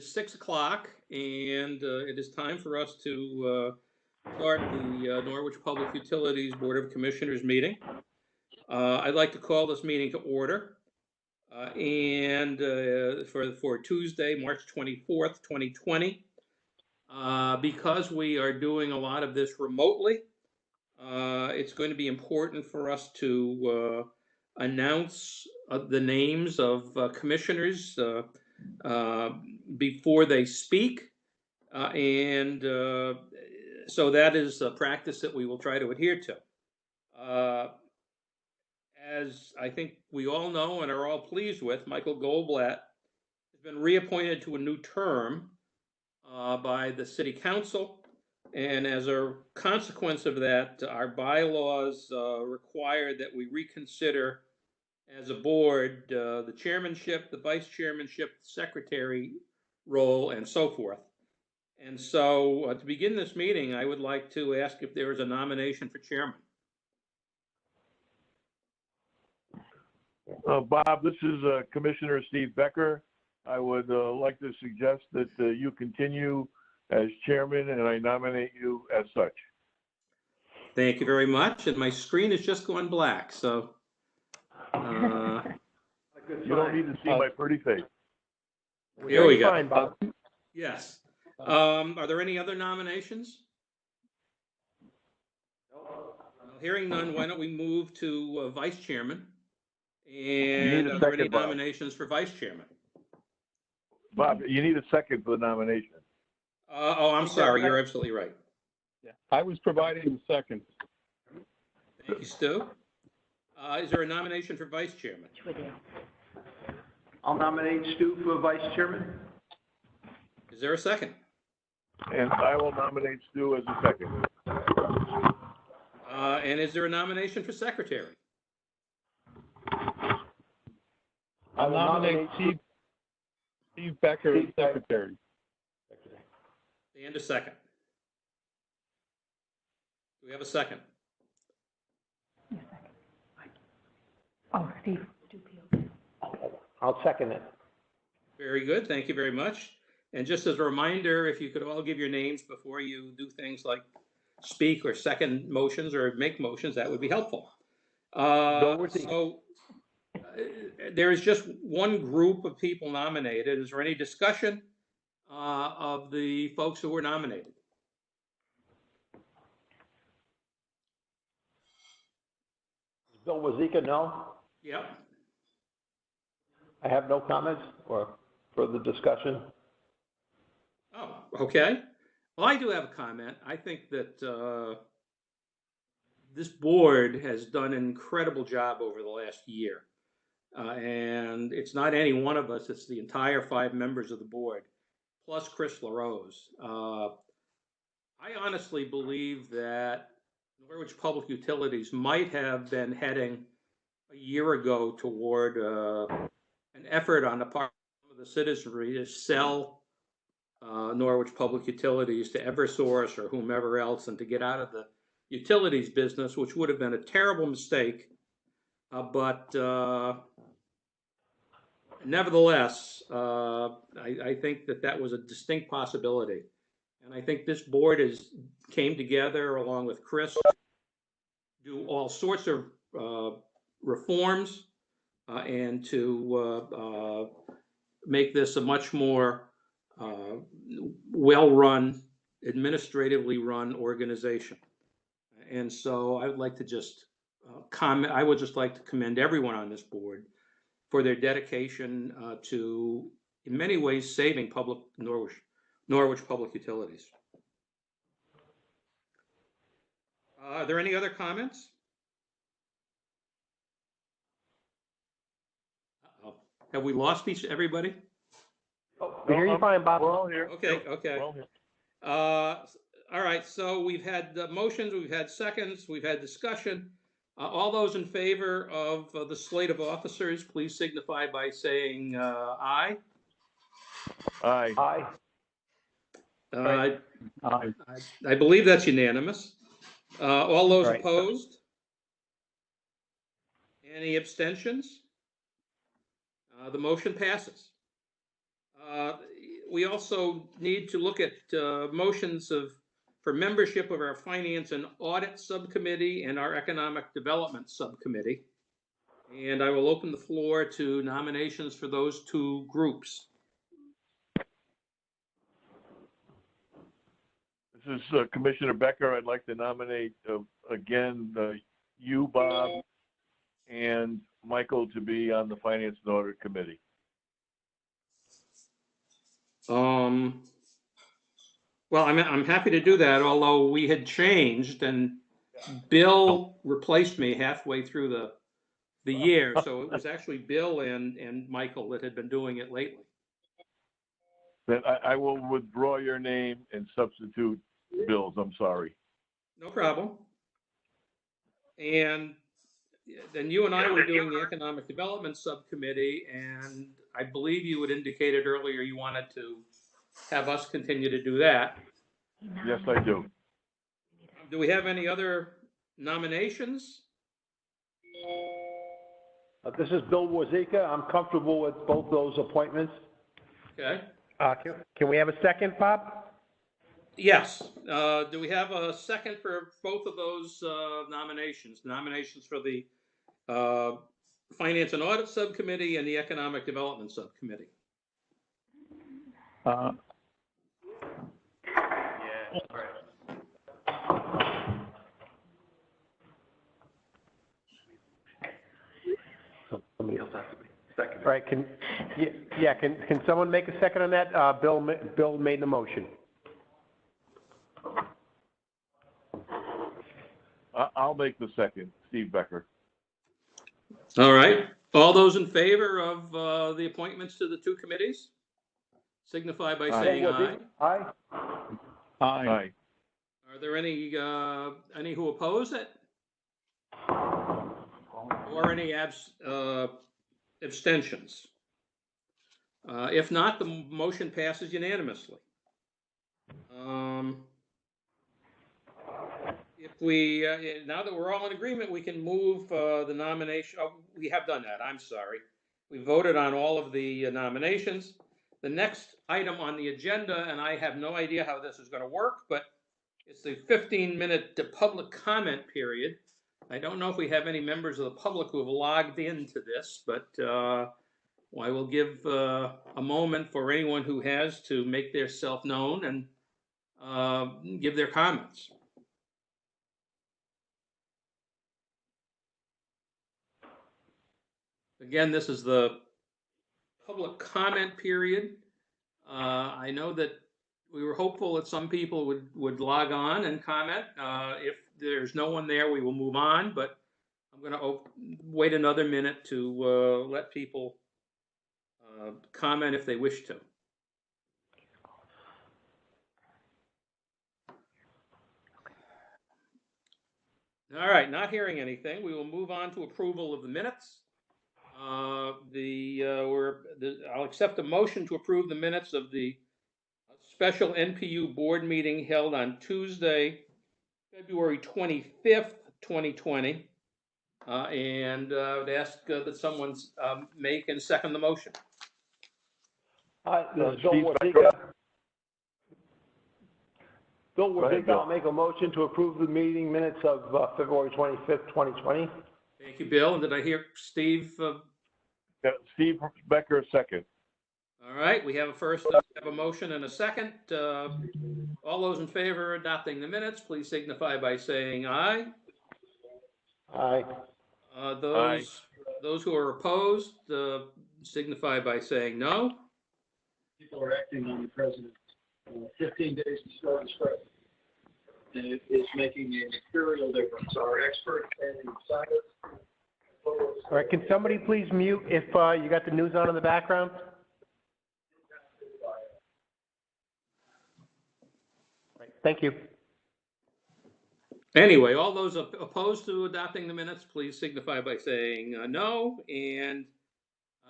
6 o'clock, and it is time for us to start the Norwich Public Utilities Board of Commissioners meeting. I'd like to call this meeting to order, and for Tuesday, March 24th, 2020. Because we are doing a lot of this remotely, it's going to be important for us to announce the names of commissioners before they speak. So that is a practice that we will try to adhere to. As I think we all know and are all pleased with, Michael Goldblatt has been reappointed to a new term by the City Council. And as a consequence of that, our bylaws require that we reconsider as a board the chairmanship, the vice chairmanship, secretary role, and so forth. And so to begin this meeting, I would like to ask if there is a nomination for chairman. Bob, this is Commissioner Steve Becker. I would like to suggest that you continue as chairman, and I nominate you as such. Thank you very much. And my screen has just gone black, so. You don't need to see my pretty face. Here we go. Fine, Bob. Yes. Are there any other nominations? Hearing none, why don't we move to vice chairman? And are there any nominations for vice chairman? Bob, you need a second for the nomination. Oh, I'm sorry. You're absolutely right. Yeah, I was providing the second. Thank you, Stu. Is there a nomination for vice chairman? I'll nominate Stu for vice chairman. Is there a second? And I will nominate Stu as a second. And is there a nomination for secretary? I'll nominate Steve Becker as secretary. And a second. Do we have a second? Oh, Steve Dupio. I'll second it. Very good. Thank you very much. And just as a reminder, if you could all give your names before you do things like speak or second motions or make motions, that would be helpful. There is just one group of people nominated. Is there any discussion of the folks who were nominated? Bill Wazika, no? Yep. I have no comments or further discussion. Oh, okay. Well, I do have a comment. I think that this board has done an incredible job over the last year. And it's not any one of us, it's the entire 5 members of the board, plus Chris LaRose. I honestly believe that Norwich Public Utilities might have been heading a year ago toward an effort on the part of the citizenry to sell Norwich Public Utilities to Eversource or whomever else and to get out of the utilities business, which would have been a terrible mistake. But nevertheless, I think that was a distinct possibility. And I think this board came together along with Chris to do all sorts of reforms and to make this a much more well-run, administratively run organization. And so I would like to just comment. I would just like to commend everyone on this board for their dedication to, in many ways, saving Norwich Public Utilities. Are there any other comments? Uh-oh. Have we lost everybody? Oh, we hear you fine, Bob. We're all here. Okay, okay. We're all here. All right, so we've had motions, we've had seconds, we've had discussion. All those in favor of the slate of officers, please signify by saying aye. Aye. Aye. I believe that's unanimous. All those Right. opposed? Any abstentions? The motion passes. we also need to look at motions for membership of our Finance and Audit Subcommittee and our Economic Development Subcommittee. And I will open the floor to nominations for those two groups. This is Commissioner Becker. I'd like to nominate again you, Bob, and Michael to be on the Finance and Audit Committee. Well, I'm happy to do that, although we had changed and Bill replaced me halfway through the year. So it was actually Bill and Michael that had been doing it lately. Then I will withdraw your name and substitute Bill's. I'm sorry. No problem. And then you and I were doing the Economic Development Subcommittee, and I believe you had indicated earlier you wanted to have us continue to do that. Yes, I do. Do we have any other nominations? This is Bill Wozika. I'm comfortable with both those appointments. Okay. Can we have a second, Bob? Yes. Do we have a second for both of those nominations? Nominations for the Finance and Audit Subcommittee and the Economic Development Subcommittee. Somebody else has to be second. All right, can someone make a second on that? Bill made the motion. I'll make the second, Steve Becker. All right. All those in favor of the appointments to the two committees signify by saying aye. Aye. Aye. Are there any who oppose it? Or any abstentions? If not, the motion passes unanimously. If we, now that we're all in agreement, we can move the nomination. Oh, we have done that. I'm sorry. We voted on all of the nominations. The next item on the agenda, and I have no idea how this is going to work, but it's the 15-minute public comment period. I don't know if we have any members of the public who have logged into this, but I will give a moment for anyone who has to make their self known and give their comments. Again, this is the public comment period. I know that we were hopeful that some people would log on and comment. If there's no one there, we will move on, but I'm going to wait another minute to let people comment if they wish to. All right, not hearing anything. We will move on to approval of the minutes. I'll accept a motion to approve the minutes of the special NPU board meeting held on Tuesday, February 25th, 2020. And I'd ask that someone make and second the motion. This is Bill Steve Wozika. Becker. Bill ahead, Wozika, Bill. I'll make a motion to approve the meeting minutes of February 25th, 2020. Thank you, Bill. And did I hear Steve? Steve Becker, second. All right, we have a motion and a second. All those in favor of adopting the minutes, please signify by saying aye. Aye. Those who are opposed, signify by saying no. People are acting on the president. 15 days to start his president. And it is making a material difference. Our expert and scientists. All right, can somebody please mute if you got the news on in the background? Right, thank you. Anyway, all those opposed to adopting the minutes, please signify by saying no. And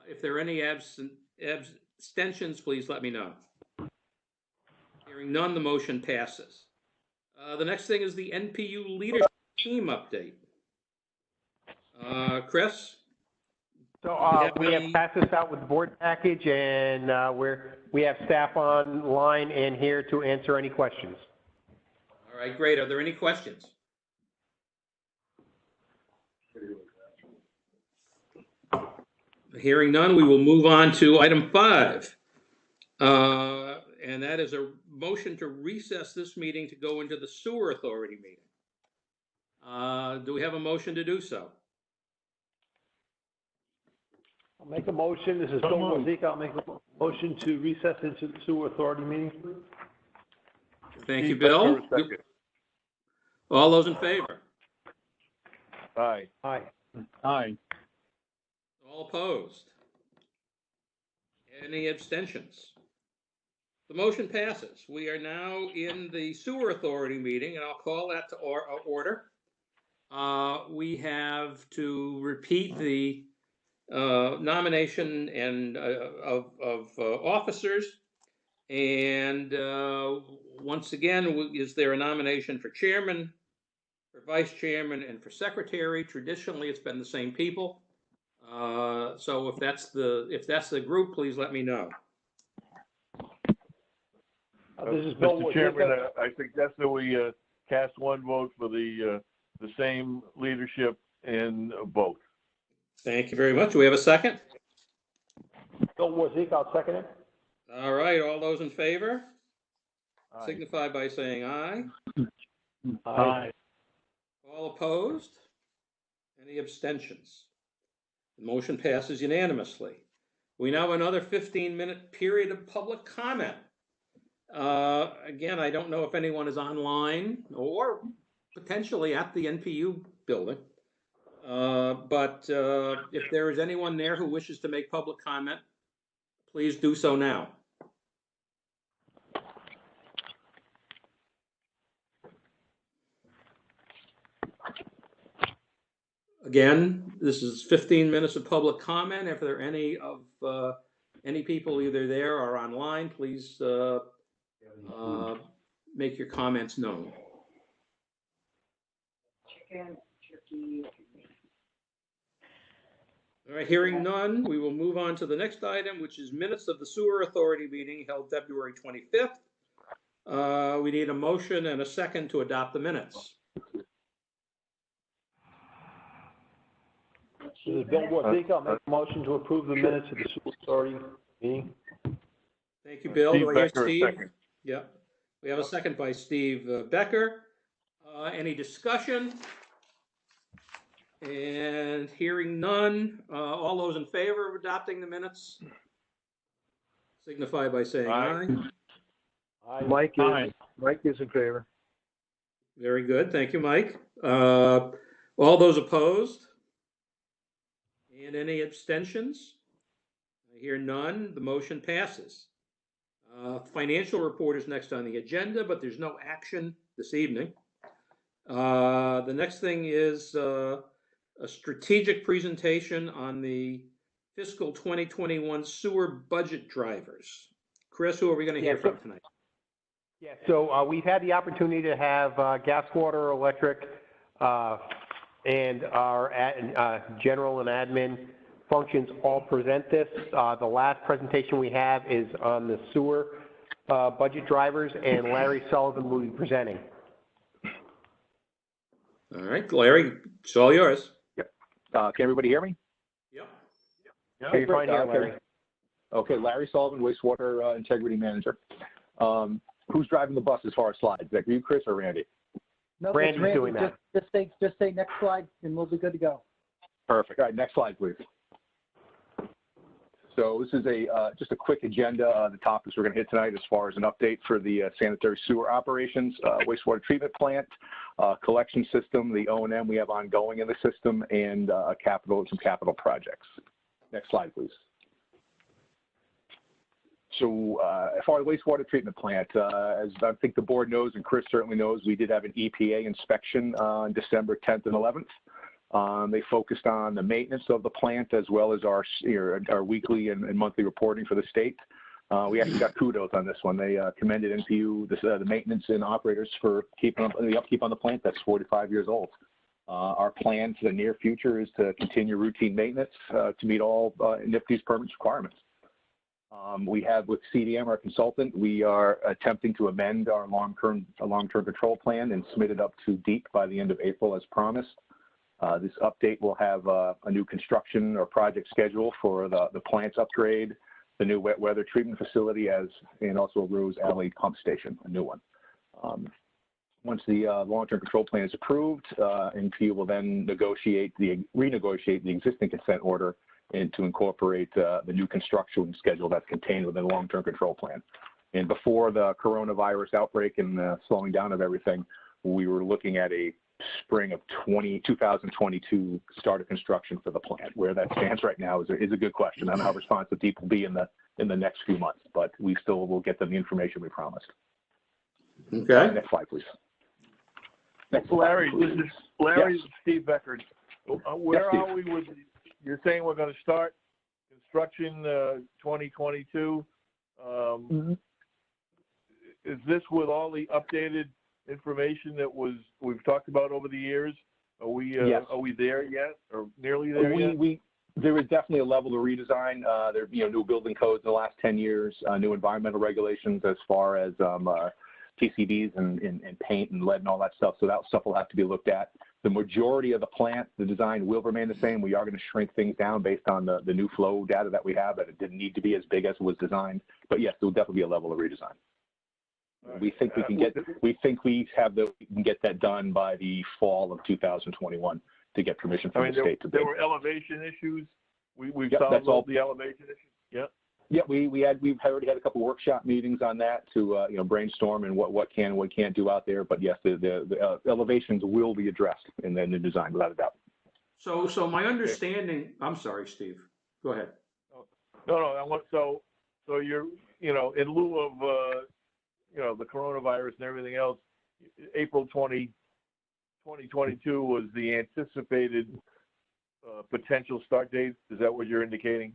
if there are any abstentions, please let me know. Hearing none, the motion passes. The next thing is the NPU leadership team update. Chris? So, have we have any- passed this out with the board package, and, we have staff online and here to answer any questions. All right, great. Are there any questions? Hearing none, we will move on to item 5. And that is a motion to recess this meeting to go into the sewer authority meeting. Do we have a motion to do so? I'll make a motion. This is So Bill moved. Wazeek. I'll make a motion to recess into the sewer authority meeting. Thank you, Steve Bill. Becker, second. All those in favor? Aye. Aye. Aye. All opposed? Any abstentions? The motion passes. We are now in the sewer authority meeting, and I'll call that to order. We have to repeat the nomination and of officers. And once again, is there a nomination for chairman, for vice chairman, and for secretary? Traditionally, it's been the same people. So if that's the group, please let me know. This is Bill Mr. Chairman, Wazeek. I suggest that we cast one vote for the same leadership in both. Thank you very much. Do we have a second? Bill Wazeek, I'll second it. All right, all those in favor Aye. signify by saying aye. Aye. All opposed? Any abstentions? The motion passes unanimously. We now have another 15-minute period of public comment. Again, I don't know if anyone is online or potentially at the NPU building. But if there is anyone there who wishes to make public comment, please do so now. Again, this is 15 minutes of public comment. If there are any people either there or online, please make your comments known. Chicken, turkey. All right, hearing none, we will move on to the next item, which is minutes of the sewer authority meeting held February 25th. We need a motion and a second to adopt the minutes. This is Bill Wazeek. I'll make a motion to approve the minutes of the sewer authority meeting. Thank you, Bill. Do I hear Becker, Steve? second. Yeah, we have a second by Steve Becker. Any discussion? And hearing none, all those in favor of adopting the minutes signify by saying Aye. aye. Mike Aye. is in favor. Very good. Thank you, Mike. All those opposed? And any abstentions? I hear none. The motion passes. Financial report is next on the agenda, but there's no action this evening. The next thing is a strategic presentation on the fiscal 2021 sewer budget drivers. Chris, who are we going to hear from tonight? Yeah, so we've had the opportunity to have gas, water, electric, and our general and admin functions all present this. The last presentation we have is on the sewer budget drivers, and Larry Sullivan will be presenting. All right, Larry, it's all yours. Can everybody hear me? Yep. Are you fine here, Larry? Okay, Larry Sullivan, wastewater integrity manager. Who's driving the bus as far as slides? Is that you, Chris, or Randy? No, Randy's Randy, doing that. Just say next slide and we'll be good to go. Perfect. All right, next slide, please. So this is just a quick agenda on the topics we're going to hit tonight as far as an update for the sanitary sewer operations, wastewater treatment plant, collection system, the O&M we have ongoing in the system, and some capital projects. Next slide, please. So as far as the wastewater treatment plant, as I think the board knows and Chris certainly knows, we did have an EPA inspection on December 10th and 11th. They focused on the maintenance of the plant as well as our weekly and monthly reporting for the state. We actually got kudos on this one. They commended NPU, the maintenance and operators for keeping up the upkeep on the plant that's 45 years old. Our plan for the near future is to continue routine maintenance to meet all NIPD's permits requirements. We have with CDM, our consultant, we are attempting to amend our long-term control plan and submit it up to DEEP by the end of April as promised. This update will have a new construction or project schedule for the plant's upgrade, the new wet weather treatment facility, and also a Rose Alley pump station, a new one. Once the long-term control plan is approved, NP will then renegotiate the existing consent order and to incorporate the new construction schedule that's contained within the long-term control plan. And before the coronavirus outbreak and the slowing down of everything, we were looking at a spring of 2022 start of construction for the plant. Where that stands right now is a good question. I don't know how responsive DEEP will be in the next few months, but we still will get them the information we promised. Okay. Next slide, please. Next Larry, slide, this is Larry, Yes. Steve Becker. Where Steve. are we with, you're saying we're going to start construction 2022. Is this with all the updated information that we've talked about over the years? Are we Yes. are we there yet, or nearly there yet? There is definitely a level of redesign. There, new building codes in the last 10 years, new environmental regulations as far as PCBs and paint and lead and all that stuff. So that stuff will have to be looked at. The majority of the plant, the design will remain the same. We are going to shrink things down based on the new flow data that we have, that it didn't need to be as big as it was designed. But yes, there will definitely be a level of redesign. We think we can get. We think we can get that done by the fall of 2021 to get permission from the state to build. There were elevation issues. We've Yep, solved all the elevation issues. Yeah. Yeah, we've already had a couple workshop meetings on that to brainstorm and what can and what can't do out there. But yes, the elevations will be addressed in the design without a doubt. So my understanding. I'm sorry, Steve. Go ahead. No. So you're in lieu of the coronavirus and everything else, April 2022 was the anticipated potential start date. Is that what you're indicating?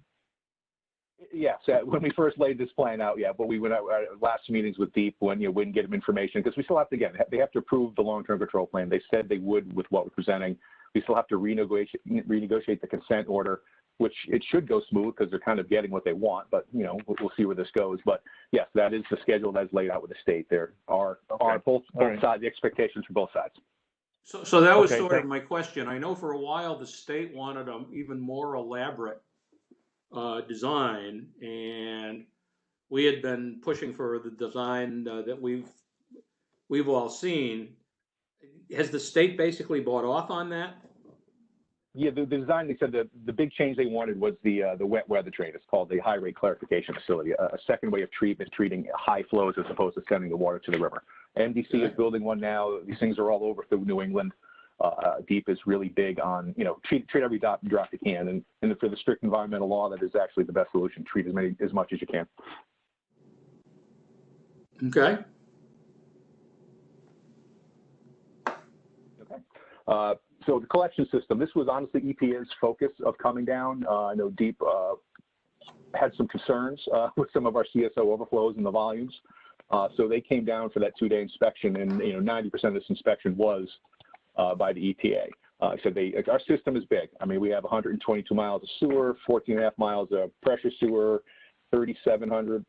Yes, when we first laid this plan out, yeah, but we went out our last meetings with DEEP when you wouldn't get them information because we still have to, again, they have to approve the long-term control plan. They said they would with what we're presenting. We still have to renegotiate the consent order, which it should go smooth because they're kind of getting what they want, but we'll see where this goes. But yes, that is the schedule that's laid out with the state. There are both sides, the expectations for both sides. So that was sort of my question. I know for a while the state wanted an even more elaborate design, and we had been pushing for the design that we've all seen. Has the state basically bought off on that? Yeah, the design, they said the big change they wanted was the wet weather treat. It's called the high rate clarification facility, a second way of treating high flows as opposed to sending the water to the river. NBC is building one now. These things are all over through New England. DEEP is really big on, treat every drop you can. And for the strict environmental law, that is actually the best solution. Treat as much as you can. Okay. So the collection system, this was honestly EPA's focus of coming down. I know DEEP had some concerns with some of our CSO overflows and the volumes. So they came down for that 2-day inspection, and 90% of this inspection was by the EPA. So our system is big. I mean, we have 122 miles of sewer, 14.5 miles of pressure sewer, 3,700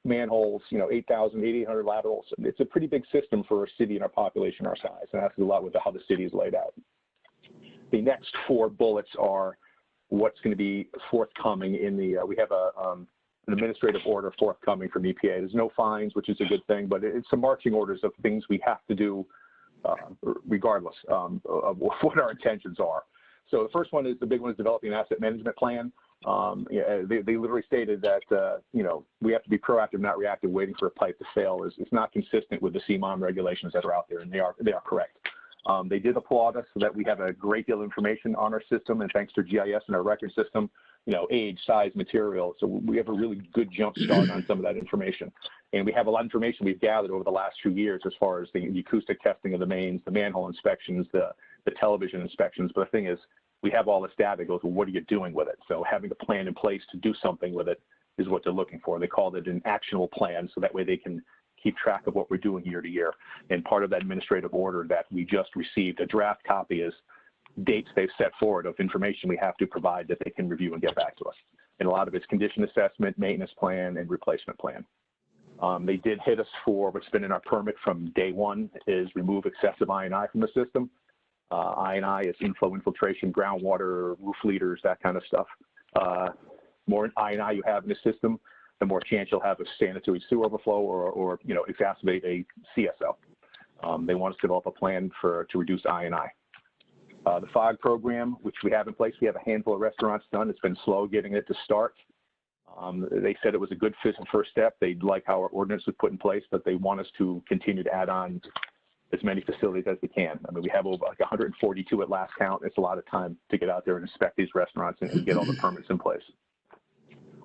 manholes, 8,800 laterals. It's a pretty big system for a city and our population our size, and that's a lot with how the city is laid out. The next 4 bullets are what's going to be forthcoming in the. We have an administrative order forthcoming from EPA. There's no fines, which is a good thing, but it's some marching orders of things we have to do regardless of what our intentions are. So the first one is, the big one is developing an asset management plan. They literally stated that, we have to be proactive, not reactive. Waiting for a pipe to fail is not consistent with the CMOM regulations that are out there, and they are correct. They did applaud us so that we have a great deal of information on our system, and thanks to GIS and our record system, age, size, material. So we have a really good jump start on some of that information. And we have a lot of information we've gathered over the last few years as far as the acoustic testing of the mains, the manhole inspections, the television inspections. But the thing is, we have all this data. It goes, well, what are you doing with it? So having a plan in place to do something with it is what they're looking for. They called it an actionable plan, so that way they can keep track of what we're doing year to year. And part of that administrative order that we just received, a draft copy, is dates they've set forward of information we have to provide that they can review and get back to us. And a lot of it's condition assessment, maintenance plan, and replacement plan. They did hit us for what's been in our permit from day one is remove excessive I&I from the system. I&I is inflow, infiltration, groundwater, roof leaders, that kind of stuff. More I&I you have in the system, the more chance you'll have of sanitary sewer overflow or exacerbate a CSO. They want us to develop a plan to reduce I&I. The FOG program, which we have in place, we have a handful of restaurants done. It's been slow getting it to start. They said it was a good first step. They'd like how our ordinance was put in place, but they want us to continue to add on as many facilities as we can. I mean, we have over like 142 at last count. It's a lot of time to get out there and inspect these restaurants and get all the permits in place.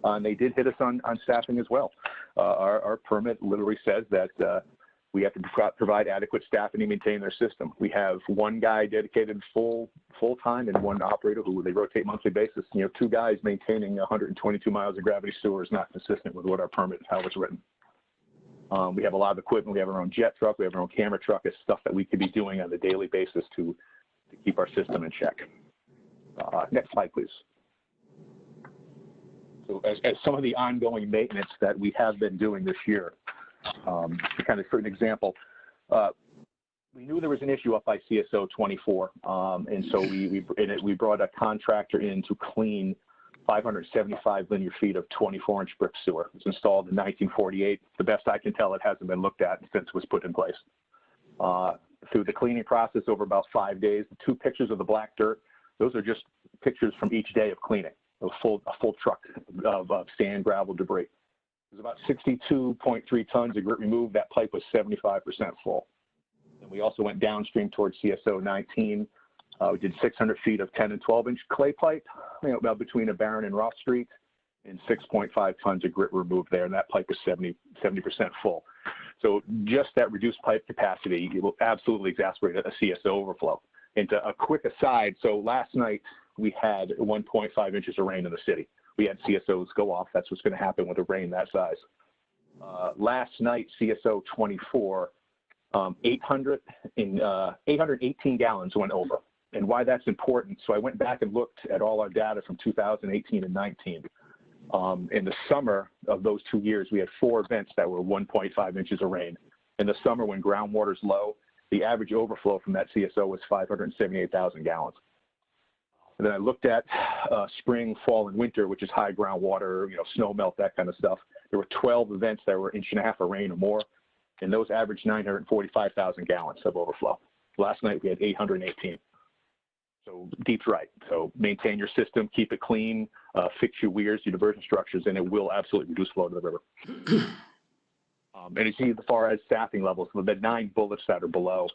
And they did hit us on staffing as well. Our permit literally says that we have to provide adequate staffing to maintain their system. We have one guy dedicated full-time and one operator who they rotate monthly basis. Two guys maintaining 122 miles of gravity sewer is not consistent with what our permit, how it's written. We have a lot of equipment. We have our own jet truck. We have our own camera truck. It's stuff that we could be doing on a daily basis to keep our system in check. Next slide, please. So as some of the ongoing maintenance that we have been doing this year, for an example, we knew there was an issue up by CSO 24, and so we brought a contractor in to clean 575 linear feet of 24-inch brick sewer. It was installed in 1948. The best I can tell, it hasn't been looked at since it was put in place. Through the cleaning process over about 5 days, the 2 pictures of the black dirt, those are just pictures from each day of cleaning, a full truck of sand, gravel, debris. It was about 62.3 tons of grit removed. That pipe was 75% full. And we also went downstream towards CSO 19. We did 600 feet of 10 and 12-inch clay pipe, about between a Barron and Ross Street, and 6.5 tons of grit removed there, and that pipe was 70% full. So just that reduced pipe capacity, it will absolutely exacerbate a CSO overflow. And a quick aside, so last night we had 1.5 inches of rain in the city. We had CSOs go off. That's what's going to happen with a rain that size. Last night, CSO 24, 818 gallons went over. And why that's important, so I went back and looked at all our data from 2018 and 19. In the summer of those 2 years, we had 4 events that were 1.5 inches of rain. In the summer, when groundwater's low, the average overflow from that CSO was 578,000 gallons. And then I looked at spring, fall, and winter, which is high groundwater, snow melt, that kind of stuff. There were 12 events that were 1.5 inches of rain or more, and those averaged 945,000 gallons of overflow. Last night we had 818. So Deep's right. So maintain your system, keep it clean, fix your weirs, your diversion structures, and it will absolutely reduce flow to the river. And you see, as far as staffing levels, the 9 bullets that are below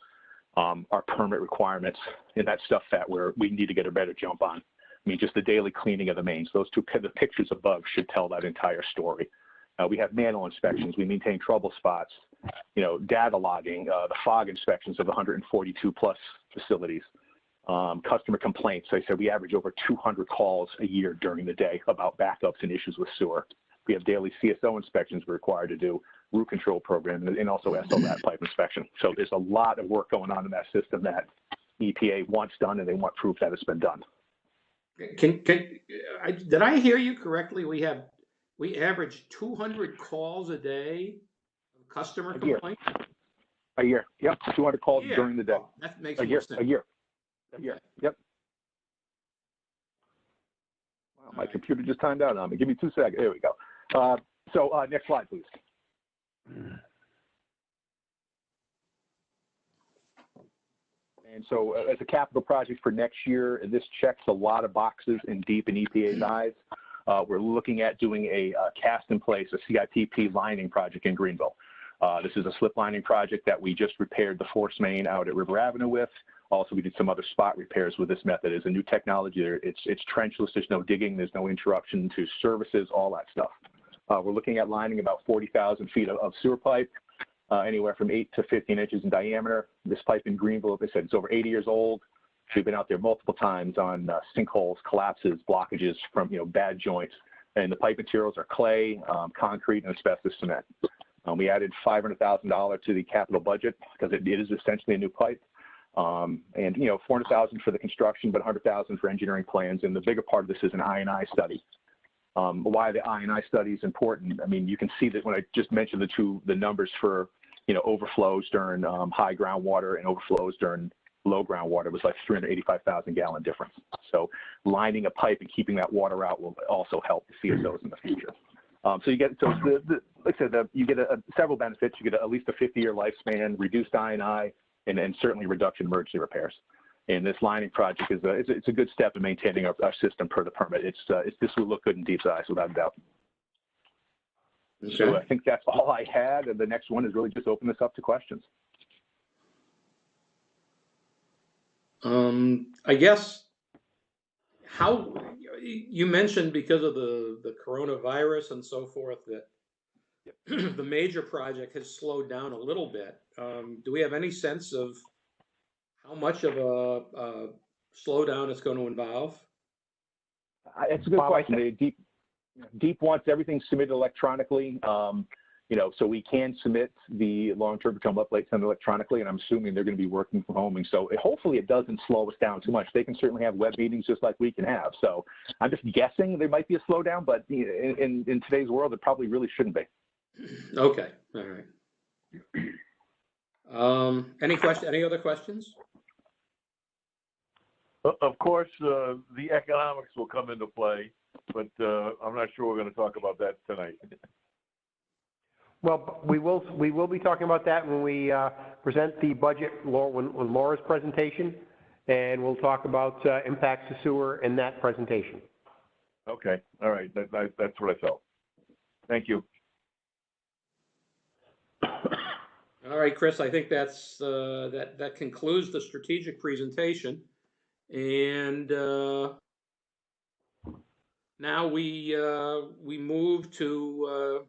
our permit requirements and that stuff that we need to get a better jump on. I mean, just the daily cleaning of the mains. Those the pictures above should tell that entire story. We have manual inspections. We maintain trouble spots, data logging, the FOG inspections of 142 plus facilities, customer complaints. I said we average over 200 calls a year during the day about backups and issues with sewer. We have daily CSO inspections we're required to do, root control program, and also SLAT pipe inspection. So there's a lot of work going on in that system that EPA wants done, and they want proof that it's been done. Did I hear you correctly? We average 200 calls a day, customer complaints? A year, yep, 200 calls during the day. Oh, that makes more sense. A year, yep. Wow, my computer just timed out on me. Give me 2 seconds. There we go. Next slide, please. And so as a capital project for next year, this checks a lot of boxes in Deep and EPA's eyes. We're looking at doing a cast in place, a CIPP lining project in Greenville. This is a slip lining project that we just repaired the force main out at River Avenue with. Also, we did some other spot repairs with this method. It's a new technology. It's trenchless. There's no digging. There's no interruption to services, all that stuff. We're looking at lining about 40,000 feet of sewer pipe, anywhere from 8 to 15 inches in diameter. This pipe in Greenville, as I said, it's over 80 years old. We've been out there multiple times on sinkholes, collapses, blockages from bad joints. And the pipe materials are clay, concrete, and asbestos cement. We added $500,000 to the capital budget because it is essentially a new pipe. And, you know, 400,000 for the construction, but 100,000 for engineering plans. And the bigger part of this is an I&I study. Why the I&I study is important. I mean, you can see that when I just mentioned the numbers for, you know, overflows during high groundwater and overflows during low groundwater was like 385,000 gallon difference. So lining a pipe and keeping that water out will also help the CSOs in the future. So you get, so like I said, you get several benefits. You get at least a 50-year lifespan, reduced I&I, and certainly reduction in emergency repairs. And this lining project is it's a good step in maintaining our system per the permit. This will look good in Deep's eyes without a doubt. Okay. So I think that's all I had, and the next one is really just open this up to questions. I guess how you mentioned because of the coronavirus and so forth that the major project has slowed down a little bit. Do we have any sense of how much of a slowdown it's going to involve? It's a good question. Deep wants everything submitted electronically. You know, so we can submit the long-term become uplate electronically, and I'm assuming they're going to be working from home. And so hopefully it doesn't slow us down too much. They can certainly have web meetings just like we can have. So I'm just guessing there might be a slowdown, but in today's world, it probably really shouldn't be. Okay, all right. Any other questions? Of course, the economics will come into play, but I'm not sure we're going to talk about that tonight. Well, we will be talking about that when we present the budget, when Laura's presentation, and we'll talk about impacts to sewer in that presentation. Okay, all right, that's what I felt. Thank you. All right, Chris, I think that's that concludes the strategic presentation, and now we move to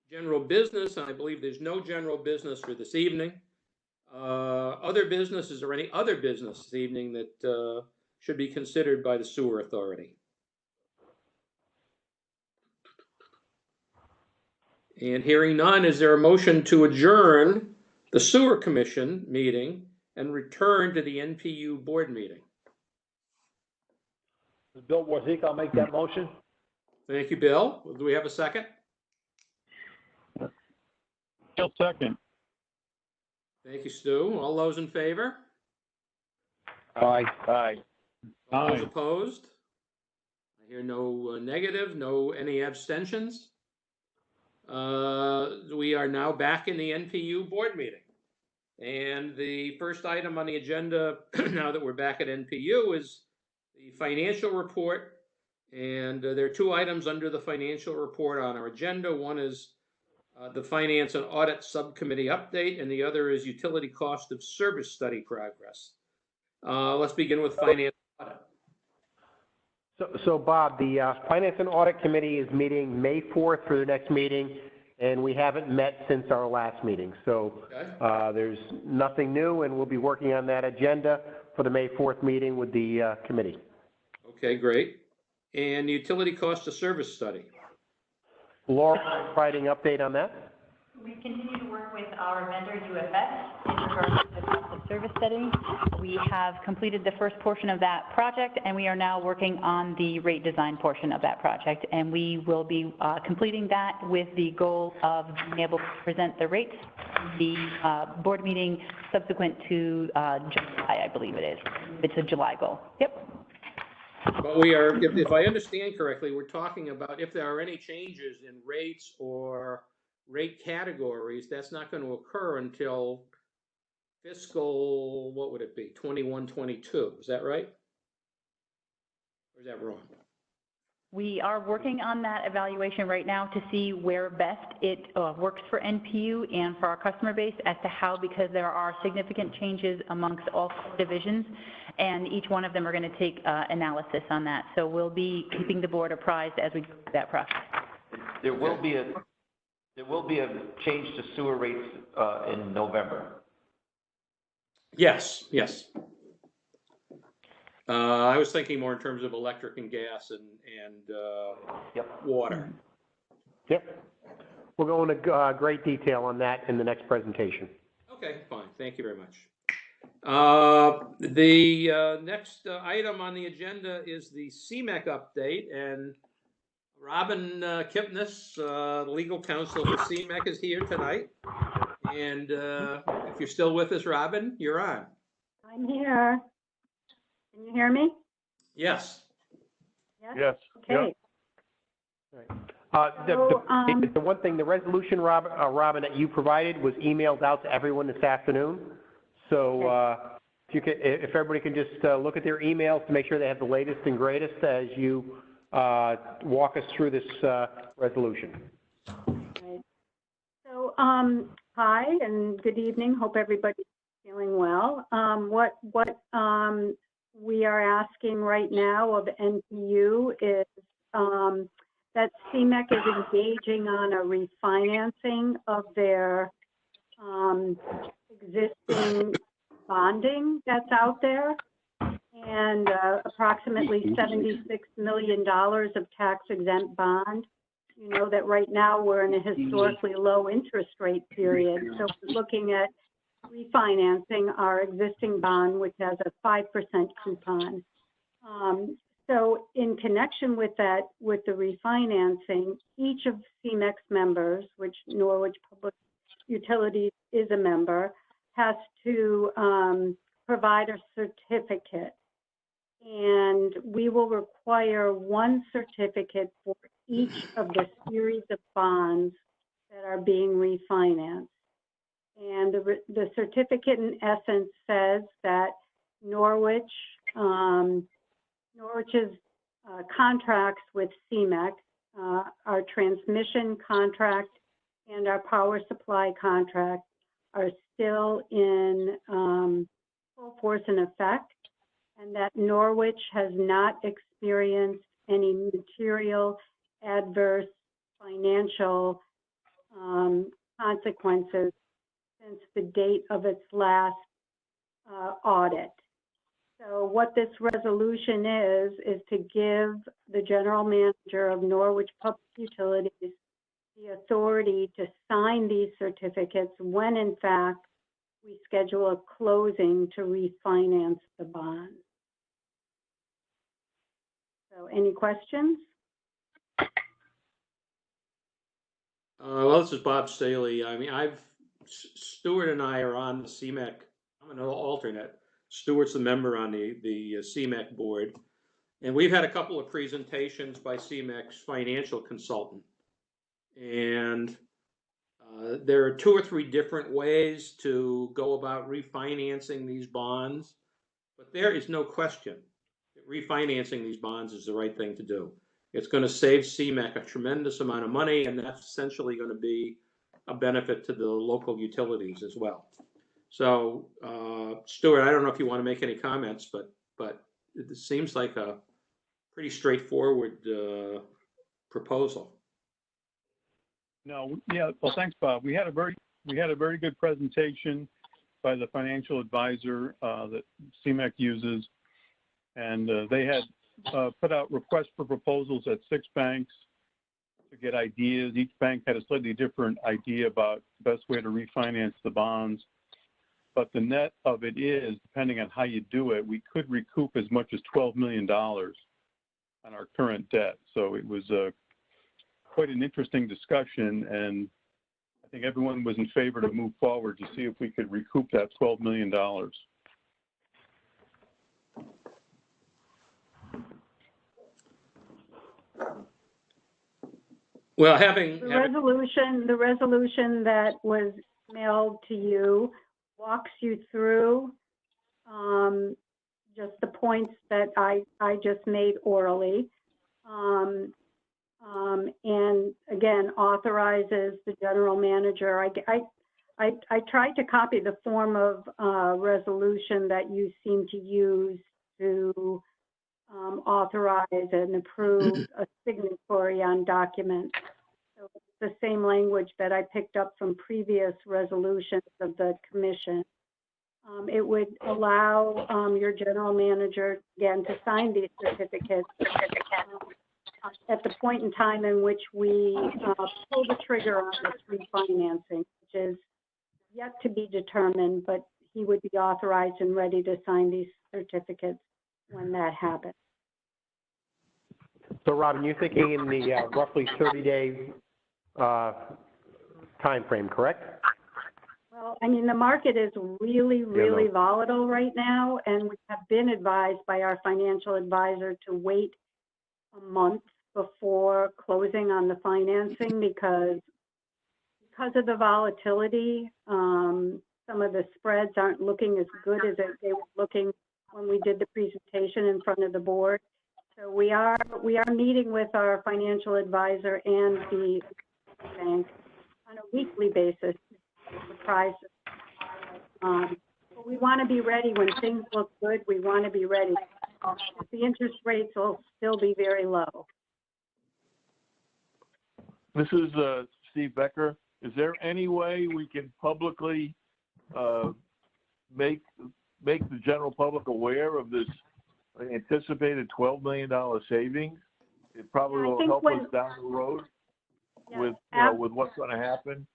general business, and I believe there's no general business for this evening. Other business, is there any other business this evening that should be considered by the sewer authority? And hearing none, is there a motion to adjourn the sewer commission meeting and return to the NPU board meeting? Bill Warzik, I'll make that motion. Thank you, Bill. Do we have a second? I'll second. Thank you, Stu. All those in favor? Aye. Aye. All those Aye. opposed? I hear no negative, any abstentions. We are now back in the NPU board meeting. And the first item on the agenda, now that we're back at NPU, is the financial report. And there are two items under the financial report on our agenda. One is the Finance and Audit Subcommittee update, and the other is utility cost of service study progress. Let's begin with Finance and Audit. So Bob, the Finance and Audit Committee is meeting May 4th for the next meeting, and we haven't met since our last meeting. So Okay. there's nothing new, and we'll be working on that agenda for the May 4th meeting with the committee. Okay, great. And the utility cost of service study. Laura, providing update on that? We continue to work with our vendor, UFS, in regards to the cost of service study. We have completed the first portion of that project, and we are now working on the rate design portion of that project. And we will be completing that with the goal of being able to present the rates the board meeting subsequent to July, I believe it is. It's a July goal. Yep. But we are, if I understand correctly, we're talking about if there are any changes in rates or rate categories, that's not going to occur until fiscal, what would it be, 21, 22. Is that right? Or is that wrong? We are working on that evaluation right now to see where best it works for NPU and for our customer base as to how, because there are significant changes amongst all divisions, and each one of them are going to take analysis on that. So we'll be keeping the board apprised as we go through that process. There will be a change to sewer rates in November. Yes, yes. I was thinking more in terms of electric and gas and Yep. water. Yep. We'll go into great detail on that in the next presentation. Okay, fine. Thank you very much. The next item on the agenda is the CMEC update, and Robin Kipnis, legal counsel for CMEC, is here tonight. And if you're still with us, Robin, you're on. I'm here. Can you hear me? Yes. Yes. Okay. The one thing, the resolution, Robin, that you provided was emailed out to everyone this afternoon. So if everybody can just look at their emails to make sure they have the latest and greatest as you walk us through this resolution. Right. So, hi and good evening. Hope everybody's feeling well. What we are asking right now of NPU is that CMEC is engaging on a refinancing of their existing bonding that's out there, and approximately $76 million of tax-exempt bond. You know that right now we're in a historically low interest rate period, so we're looking at refinancing our existing bond, which has a 5% coupon. So in connection with that, with the refinancing, each of CMEX members, which Norwich Public Utilities is a member, has to provide a certificate. And we will require one certificate for each of the series of bonds that are being refinanced. And the certificate in essence says that Norwich's contracts with CMEC, our transmission contract and our power supply contract are still in full force and effect, and that Norwich has not experienced any material adverse financial consequences since the date of its last audit. So what this resolution is to give the general manager of Norwich Public Utilities the authority to sign these certificates when in fact we schedule a closing to refinance the bond. So any questions? Well, this is Bob Staley. I mean, Stuart and I are on the CMEC. I'm an alternate. Stuart's the member on the CMEC board. And we've had a couple of presentations by CMEC's financial consultant. And there are 2 or 3 different ways to go about refinancing these bonds. But there is no question that refinancing these bonds is the right thing to do. It's going to save CMEC a tremendous amount of money, and that's essentially going to be a benefit to the local utilities as well. So, Stuart, I don't know if you want to make any comments, but it seems like a pretty straightforward proposal. No, yeah, well, thanks, Bob. We had a very good presentation by the financial advisor that CMEC uses, and they had put out requests for proposals at 6 banks to get ideas. Each bank had a slightly different idea about the best way to refinance the bonds. But the net of it is, depending on how you do it, we could recoup as much as $12 million on our current debt. So it was quite an interesting discussion, and I think everyone was in favor to move forward to see if we could recoup that $12 million. Well, the resolution that was mailed to you walks you through just the points that I just made orally, and again authorizes the general manager. I tried to copy the form of resolution that you seem to use to authorize and approve a signatory on documents. So it's the same language that I picked up from previous resolutions of the commission. It would allow your general manager, again, to sign these certificates at the point in time in which we pull the trigger on this refinancing, which is yet to be determined, but he would be authorized and ready to sign these certificates when that happens. So Robin, you're thinking in the roughly 30-day timeframe, correct? Well, I mean, the market is really, really volatile right now, and we have been advised by our financial advisor to wait a month before closing on the financing because of the volatility. Some of the spreads aren't looking as good as they were looking when we did the presentation in front of the board. So we are meeting with our financial advisor and the bank on a weekly basis to price. But we want to be ready when things look good. We want to be ready. The interest rates will still be very low. This is Steve Becker. Is there any way we can publicly make the general public aware of this anticipated $12 million savings? It probably will help us down the road with what's going to happen.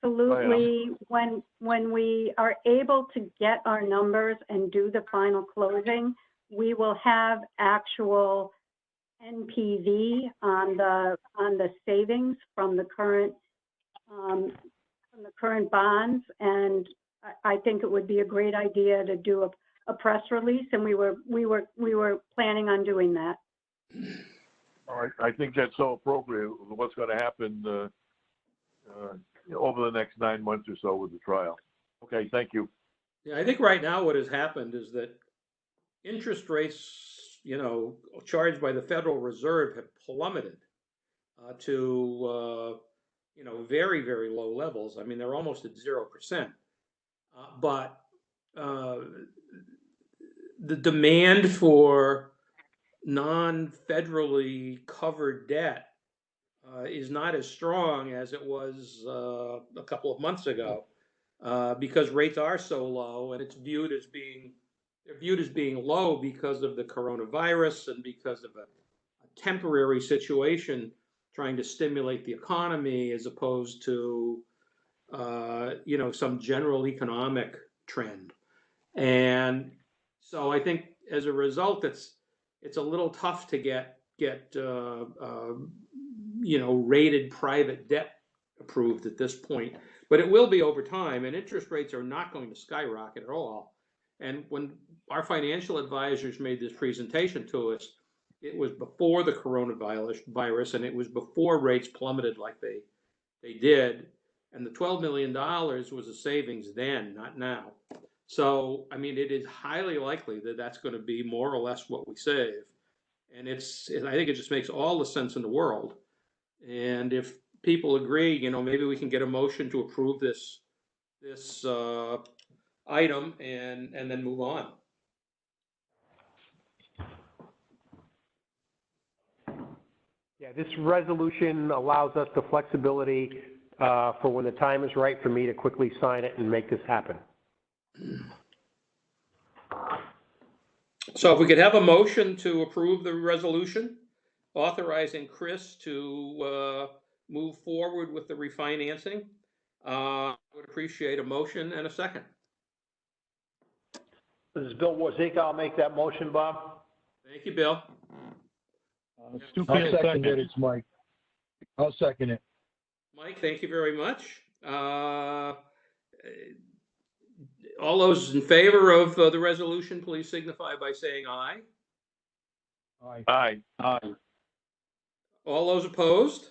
Absolutely. When we are able to get our numbers and do the final closing, we will have actual NPV on the savings from the current bonds, and I think it would be a great idea to do a press release, and we were planning on doing that. All right, I think that's so appropriate with what's going to happen over the next 9 months or so with the trial. Okay, thank you. Yeah, I think right now what has happened is that interest rates, charged by the Federal Reserve have plummeted to, very, very low levels. I mean, they're almost at 0%. But the demand for non-federally covered debt is not as strong as it was a couple of months ago because rates are so low, and they're viewed as being low because of the coronavirus and because of a temporary situation trying to stimulate the economy as opposed to some general economic trend. And so I think as a result, it's a little tough to get rated private debt approved at this point, but it will be over time, and interest rates are not going to skyrocket at all. And when our financial advisors made this presentation to us, it was before the coronavirus, and it was before rates plummeted like they did. And the $12 million was a savings then, not now. So, I mean, it is highly likely that that's going to be more or less what we save. And I think it just makes all the sense in the world. And if people agree, maybe we can get a motion to approve this item and then move on. Yeah, this resolution allows us the flexibility for when the time is right for me to quickly sign it and make this happen. So if we could have a motion to approve the resolution authorizing Chris to move forward with the refinancing, I would appreciate a motion and a second. This is Bill Warzika. I'll make that motion, Bob. Thank you, Bill. I'll second it. It's Mike. I'll second it. Mike, thank you very much. All those in favor of the resolution, please signify by saying aye. Aye. Aye. Aye. All those opposed?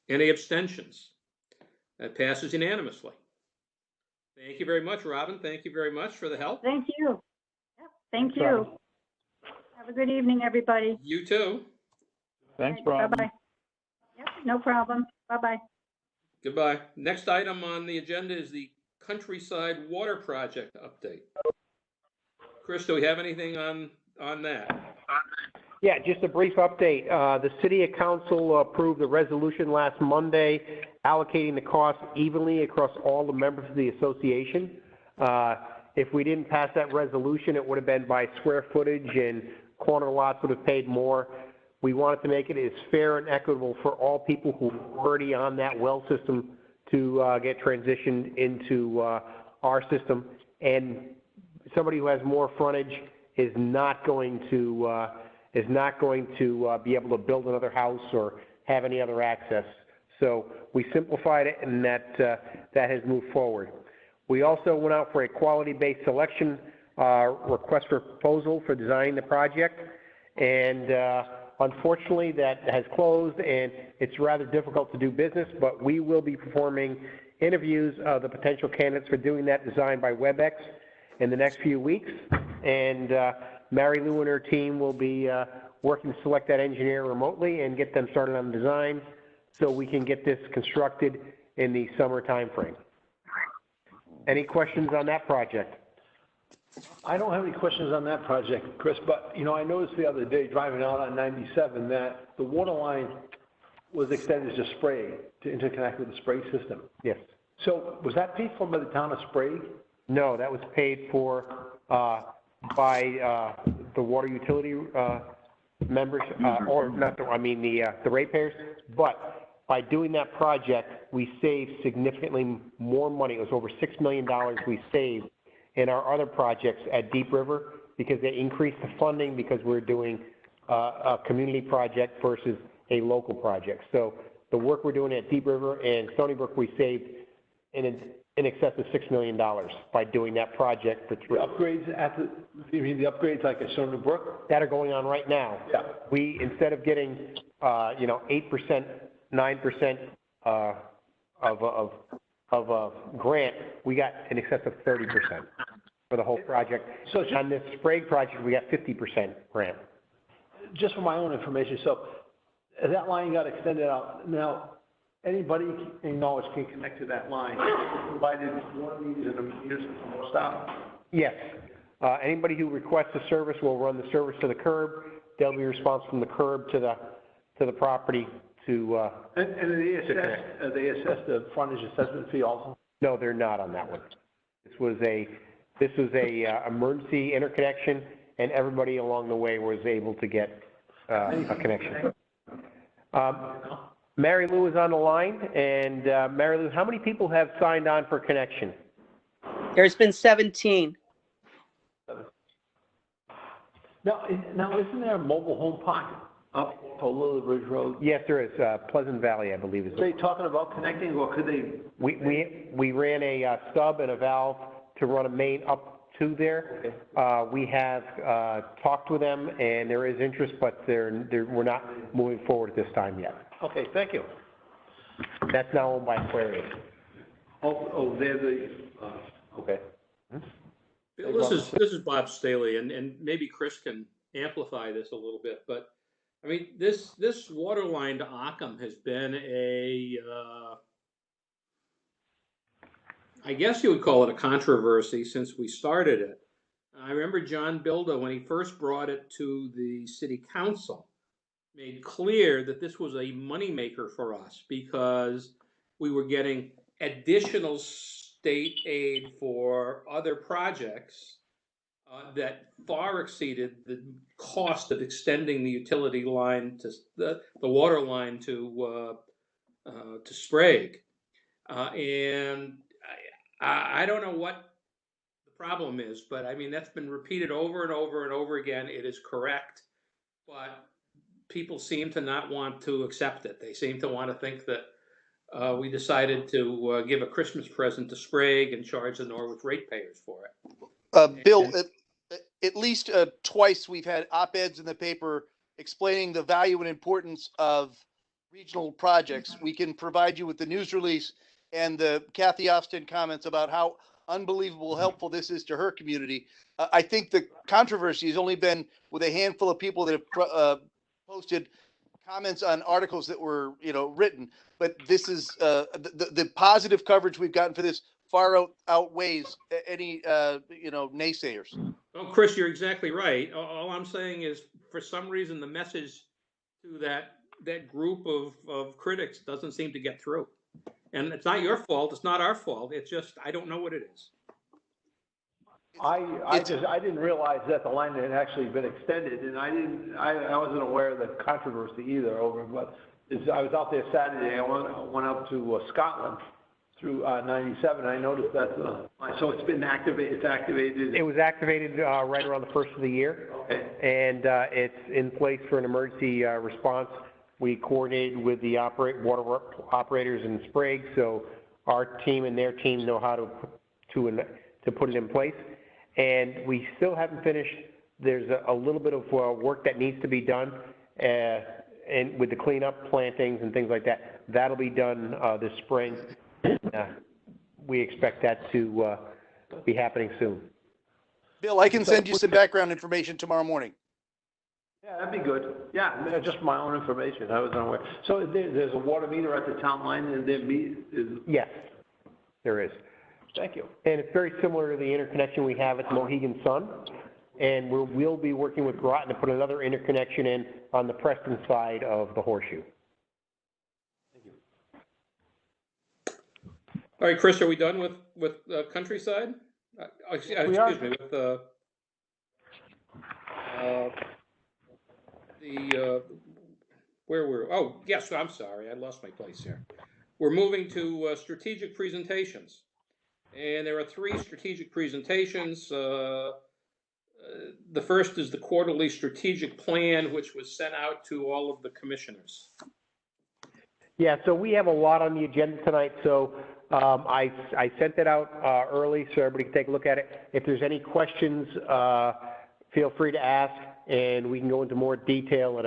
Any abstentions? That passes unanimously. Thank you very much, Robin. Thank you very much for the help. Thank you. Yep, thank you. Have a good evening, everybody. You too. Thanks, Robin. Bye-bye. Yep, no problem. Bye-bye. Goodbye. Next item on the agenda is the Countryside Water Project update. Chris, do we have anything on that? Yeah, just a brief update. The City Council approved the resolution last Monday allocating the cost evenly across all the members of the association. If we didn't pass that resolution, it would have been by square footage, and corner lots would have paid more. We wanted to make it as fair and equitable for all people who are already on that well system to get transitioned into our system. And somebody who has more frontage is not going to be able to build another house or have any other access. So we simplified it, and that has moved forward. We also went out for a quality-based selection request for proposal for designing the project, and unfortunately that has closed, and it's rather difficult to do business, but we will be performing interviews of the potential candidates for doing that design by WebEx in the next few weeks, and Mary Lou and her team will be working to select that engineer remotely and get them started on the design so we can get this constructed in the summer timeframe. Any questions on that project? I don't have any questions on that project, Chris, but, you know, I noticed the other day driving out on 97 that the water line was extended to Sprague to interconnect with the Sprague system. Yes. So was that paid for by the town of Sprague? No, that was paid for by the water utility members, or not, the ratepayers. But by doing that project, we saved significantly more money. It was over $6 million we saved in our other projects at Deep River because they increased the funding because we're doing a community project versus a local project. So the work we're doing at Deep River and Stony Brook, we saved in excess of $6 million by doing that project for 3 years. Upgrades you mean the upgrades like at Stony Brook? That are going on right now. Yeah. We, instead of getting, 8%, 9% of a grant, we got in excess of 30% for the whole project. So on this Sprague project, we got 50% grant. Just for my own information, so that line got extended out. Now, anybody in Norwich can connect to that line, provided one of these in the meters from stop? Yes. Anybody who requests a service will run the service to the curb. They'll be responsible from the curb to the property to. And they assess the frontage assessment fee also? No, they're not on that one. This was a emergency interconnection, and everybody along the way was able to get a connection. Mary Lou is on the line, and Mary Lou, how many people have signed on for connection? There's been 17. Now, isn't there a mobile home park up on Lily Ridge Road? Yes, there is. Pleasant Valley, I believe, is. Are they talking about connecting, or could they? We ran a stub and a valve to run a main up to there. Okay. We have talked with them, and there is interest, but we're not moving forward at this time yet. Okay, thank you. That's now owned by Aquarius. Oh, they're the. Okay. Bill, this is Bob Staley, and maybe Chris can amplify this a little bit, but I mean, this water line to Occam has been I guess you would call it a controversy since we started it. I remember John Bilda, when he first brought it to the city council, made clear that this was a moneymaker for us because we were getting additional state aid for other projects that far exceeded the cost of extending the utility line to the water line to Sprague. And I don't know what the problem is, but I mean, that's been repeated over and over and over again. It is correct, but people seem to not want to accept it. They seem to want to think that we decided to give a Christmas present to Sprague and charge the Norwich ratepayers for it. Bill, at least twice we've had op-eds in the paper explaining the value and importance of regional projects. We can provide you with the news release and the Kathy Austin comments about how unbelievable helpful this is to her community. I think the controversy has only been with a handful of people that have posted comments on articles that were, written. But this is the positive coverage we've gotten for this far outweighs any, naysayers. Oh, Chris, you're exactly right. All I'm saying is, for some reason, the message to that group of critics doesn't seem to get through. And it's not your fault. It's not our fault. It's just, I don't know what it is. I didn't realize that the line had actually been extended, and I wasn't aware of the controversy either over. But I was out there Saturday. I went up to Scotland, through 97. I noticed that, so it's been activated, it's activated. It was activated right around the first of the year. Okay. And it's in place for an emergency response. We coordinated with the water operators in Sprague, so our team and their team know how to put it in place. And we still haven't finished. There's a little bit of work that needs to be done, and with the cleanup, plantings, and things like that. That'll be done this spring. We expect that to be happening soon. Bill, I can send you some background information tomorrow morning. Yeah, that'd be good. Yeah, just my own information. I was unaware. So there's a water meter at the town line, and Yes, there is. Thank you. And it's very similar to the interconnection we have at Mohegan Sun. And we'll be working with Groton to put another interconnection in on the Preston side of the horseshoe. Thank you. All right, Chris, are we done with Countryside? Excuse me, with where were, oh, yes, I'm sorry, I lost my place here. We're moving to strategic presentations. And there are 3 strategic presentations. The first is the quarterly strategic plan, which was sent out to all of the commissioners. Yeah, so we have a lot on the agenda tonight, so I sent it out early so everybody can take a look at it. If there's any questions, feel free to ask, and we can go into more detail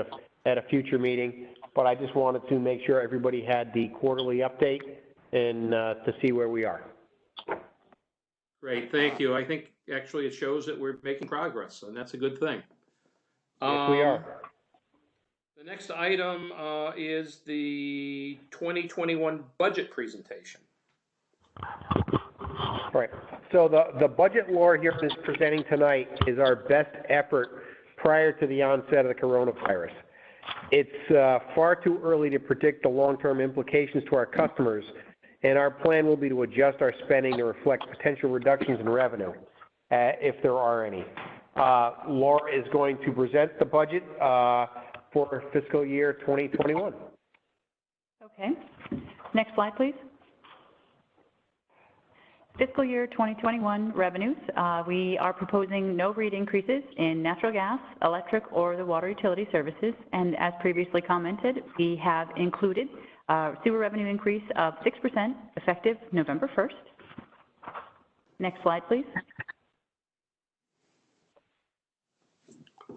at a future meeting. But I just wanted to make sure everybody had the quarterly update and to see where we are. Great, thank you. I think actually it shows that we're making progress, and that's a good thing. Yes, we are. The next item is the 2021 budget presentation. Right. So the budget Laura here is presenting tonight is our best effort prior to the onset of the coronavirus. It's far too early to predict the long-term implications to our customers, and our plan will be to adjust our spending to reflect potential reductions in revenue, if there are any. Laura is going to present the budget for fiscal year 2021. Okay. Next slide, please. Fiscal year 2021 revenues, we are proposing no rate increases in natural gas, electric, or the water utility services. And as previously commented, we have included sewer revenue increase of 6% effective November 1st. Next slide, please.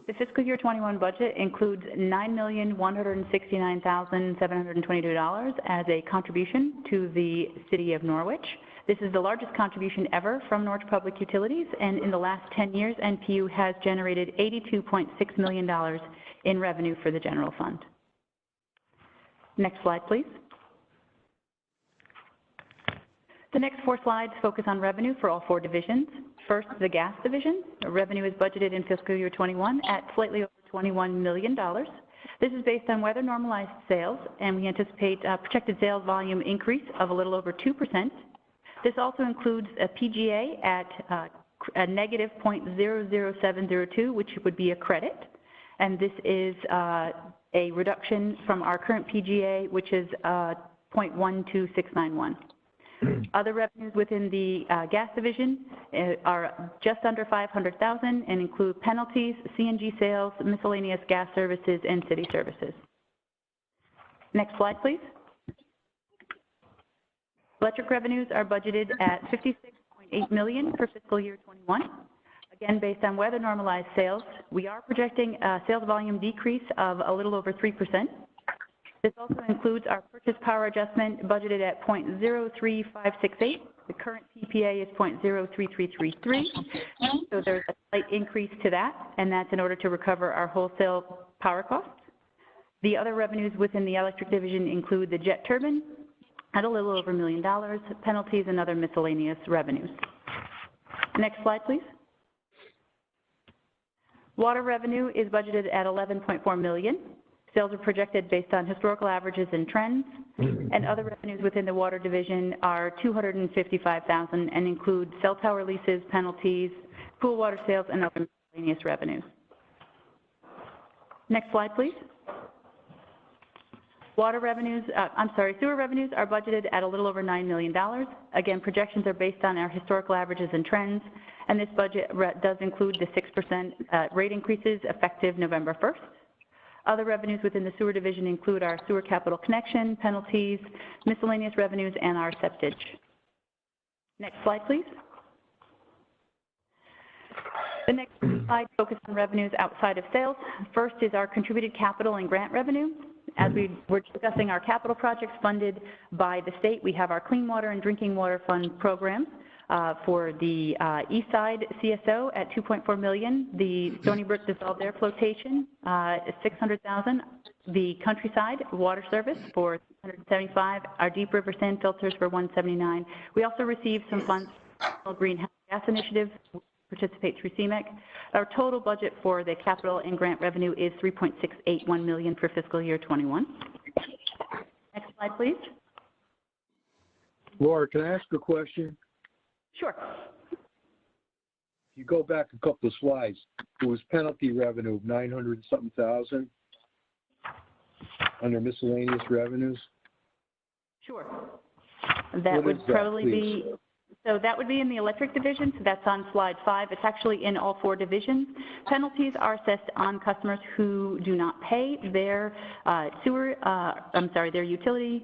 The fiscal year 21 budget includes $9,169,722 as a contribution to the city of Norwich. This is the largest contribution ever from Norwich Public Utilities, and in the last 10 years, NPU has generated $82.6 million in revenue for the general fund. Next slide, please. The next 4 slides focus on revenue for all 4 divisions. First, the gas division. Revenue is budgeted in fiscal year 21 at slightly over $21 million. This is based on weather normalized sales, and we anticipate a projected sales volume increase of a little over 2%. This also includes a PGA at a negative 0.00702, which would be a credit. And this is a reduction from our current PGA, which is 0.12691. Other revenues within the gas division are just under $500,000 and include penalties, CNG sales, miscellaneous gas services, and city services. Next slide, please. Electric revenues are budgeted at $56.8 million for fiscal year 21. Again, based on weather normalized sales, we are projecting a sales volume decrease of a little over 3%. This also includes our purchase power adjustment budgeted at 0.03568. The current PPA is 0.03333. So there's a slight increase to that, and that's in order to recover our wholesale power costs. The other revenues within the electric division include the jet turbine at a little over $1 million, penalties, and other miscellaneous revenues. Next slide, please. Water revenue is budgeted at $11.4 million. Sales are projected based on historical averages and trends, and other revenues within the water division are $255,000 and include cell tower leases, penalties, pool water sales, and other miscellaneous revenues. Next slide, please. Sewer revenues are budgeted at a little over $9 million. Again, projections are based on our historical averages and trends, and this budget does include the 6% rate increases effective November 1st. Other revenues within the sewer division include our sewer capital connection, penalties, miscellaneous revenues, and our septage. Next slide, please. The next slide focuses on revenues outside of sales. First is our contributed capital and grant revenue. As we were discussing our capital projects funded by the state, we have our Clean Water and Drinking Water Fund program for the East Side CSO at $2.4 million, the Stony Brook Dissolved Air Flotation is $600,000, the Countryside Water Service for $175,000, our Deep River Sand Filters for $179,000. We also received some funds from the Greenhouse Gas Initiative, participate through CMEC. Our total budget for the capital and grant revenue is $3.681 million for fiscal year 21. Next slide, please. Laura, can I ask a question? Sure. If you go back a couple of slides, there was penalty revenue of 900-something thousand under miscellaneous revenues. Sure. That would probably be, so that would be in the electric division, so that's on slide 5. It's actually in all 4 divisions. Penalties are assessed on customers who do not pay their their utility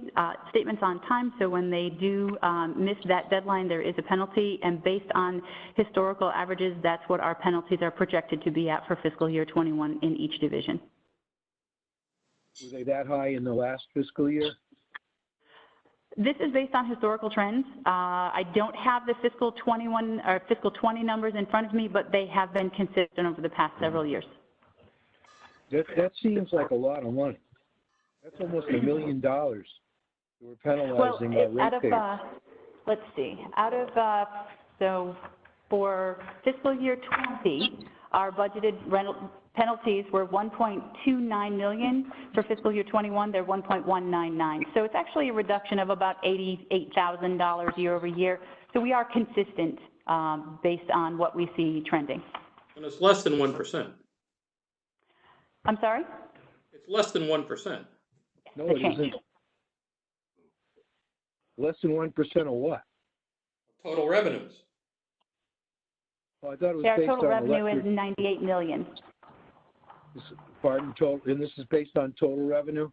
statements on time, so when they do miss that deadline, there is a penalty, and based on historical averages, that's what our penalties are projected to be at for fiscal year 21 in each division. Were they that high in the last fiscal year? This is based on historical trends. I don't have the fiscal 21 or fiscal 20 numbers in front of me, but they have been consistent over the past several years. That seems like a lot of money. That's almost $1 million. We're penalizing ratepayers. Let's see, so for fiscal year 20, our budgeted penalties were $1.29 million. For fiscal year 21, they're $1.199. So it's actually a reduction of about $88,000 year over year. So we are consistent based on what we see trending. And it's less than 1%. I'm sorry? It's less than 1%. No, it isn't. Less than 1% of what? Total revenues. Oh, I thought it was Our based total on revenue electric. is $98 million. Pardon, total, and this is based on total revenue?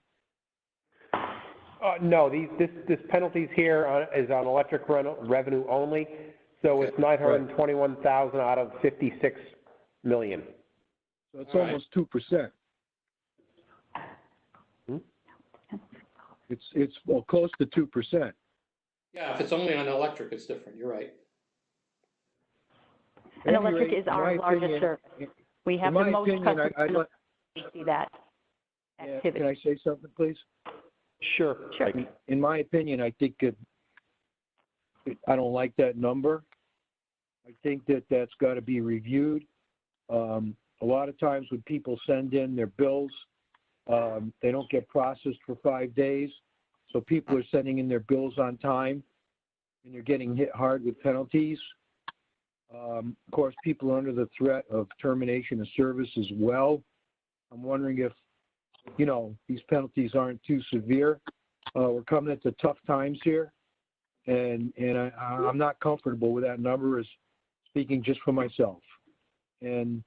No, this penalties here is on electric revenue only, so it's 921,000 out of 56 million. So it's almost 2%. It's well close to 2%. Yeah, if it's only on electric, it's different. You're right. And electric is our largest service. We have the most customers see that activity. Can I say something, please? Sure. Sure. In my opinion, I think I don't like that number. I think that's got to be reviewed. A lot of times when people send in their bills, they don't get processed for 5 days. So people are sending in their bills on time, and they're getting hit hard with penalties. Of course, people are under the threat of termination of service as well. I'm wondering if, these penalties aren't too severe. We're coming at the tough times here, and I'm not comfortable with that number, as speaking just for myself. And,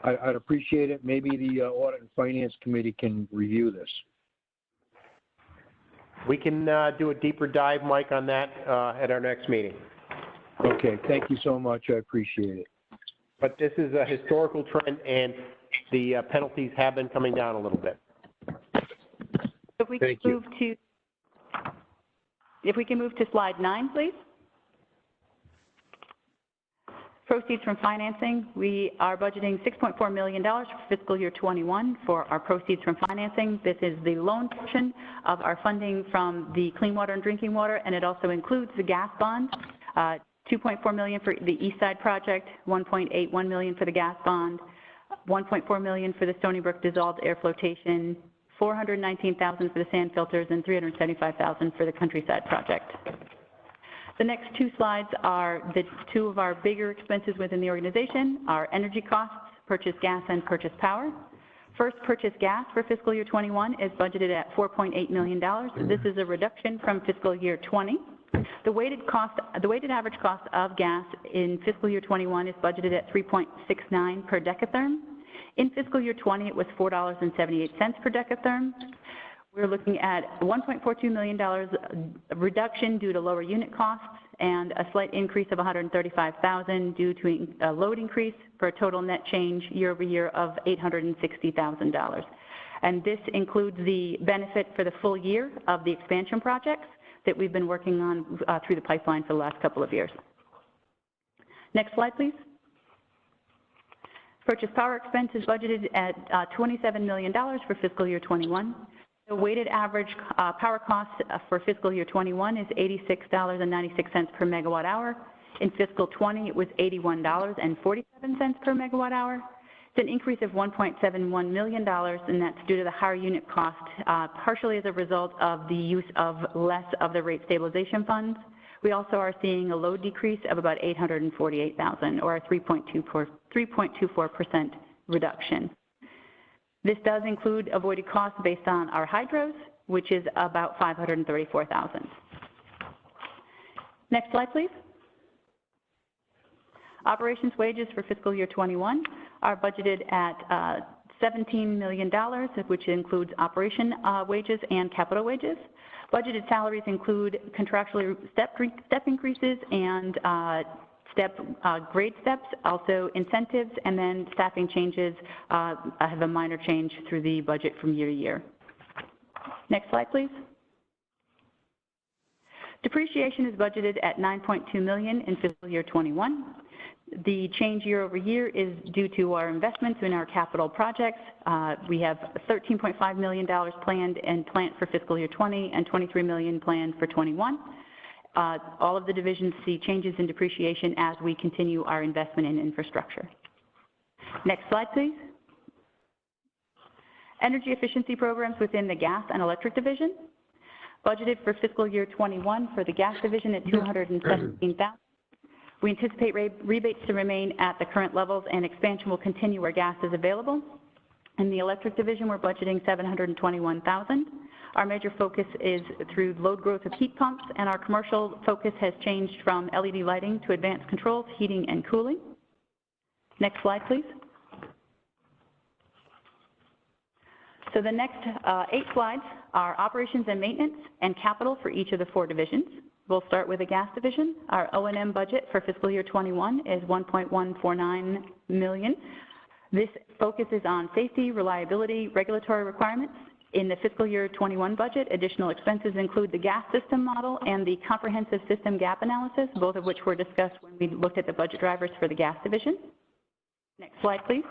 I'd appreciate it. Maybe the Audit and Finance Committee can review this. We can do a deeper dive, Mike, on that at our next meeting. Okay, thank you so much. I appreciate it. But this is a historical trend, and the penalties have been coming down a little bit. If we can move to slide 9, please. Proceeds from financing. We are budgeting $6.4 million for fiscal year 21 for our proceeds from financing. This is the loan portion of our funding from the Clean Water and Drinking Water, and it also includes the gas bond. $2.4 million for the East Side project, $1.81 million for the gas bond, $1.4 million for the Stony Brook Dissolved Air Flotation, $419,000 for the sand filters, and $375,000 for the Countryside project. The next 2 slides are the 2 of our bigger expenses within the organization, our energy costs, purchase gas and purchase power. First purchase gas for fiscal year 21 is budgeted at $4.8 million. This is a reduction from fiscal year 20. The weighted average cost of gas in fiscal year 21 is budgeted at $3.69 per decatherm. In fiscal year 20, it was $4.78 per decatherm. We're looking at $1.42 million reduction due to lower unit costs and a slight increase of $135,000 due to a load increase for a total net change year over year of $860,000. And this includes the benefit for the full year of the expansion projects that we've been working on through the pipeline for the last couple of years. Next slide, please. Purchase power expense is budgeted at $27 million for fiscal year 21. The weighted average power cost for fiscal year 21 is $86.96 per megawatt hour. In fiscal 20, it was $81.47 per megawatt hour. It's an increase of $1.71 million, and that's due to the higher unit cost, partially as a result of the use of less of the rate stabilization funds. We also are seeing a load decrease of about $848,000, or a 3.24% reduction. This does include avoided costs based on our hydros, which is about $534,000. Next slide, please. Operations wages for fiscal year 21 are budgeted at $17 million, which includes operation wages and capital wages. Budgeted salaries include contractually step increases and grade steps, also incentives, and then staffing changes have a minor change through the budget from year to year. Next slide, please. Depreciation is budgeted at $9.2 million in fiscal year 21. The change year over year is due to our investments in our capital projects. We have $13.5 million planned for fiscal year 20 and $23 million planned for 21. All of the divisions see changes in depreciation as we continue our investment in infrastructure. Next slide, please. Energy efficiency programs within the gas and electric division. Budgeted for fiscal year 21 for the gas division at $217,000. We anticipate rebates to remain at the current levels, and expansion will continue where gas is available. In the electric division, we're budgeting $721,000. Our major focus is through load growth of heat pumps, and our commercial focus has changed from LED lighting to advanced controls, heating, and cooling. Next slide, please. So the next 8 slides are operations and maintenance and capital for each of the 4 divisions. We'll start with the gas division. Our O&M budget for fiscal year 21 is $1.149 million. This focuses on safety, reliability, regulatory requirements. In the fiscal year 21 budget, additional expenses include the gas system model and the comprehensive system gap analysis, both of which were discussed when we looked at the budget drivers for the gas division. Next slide, please.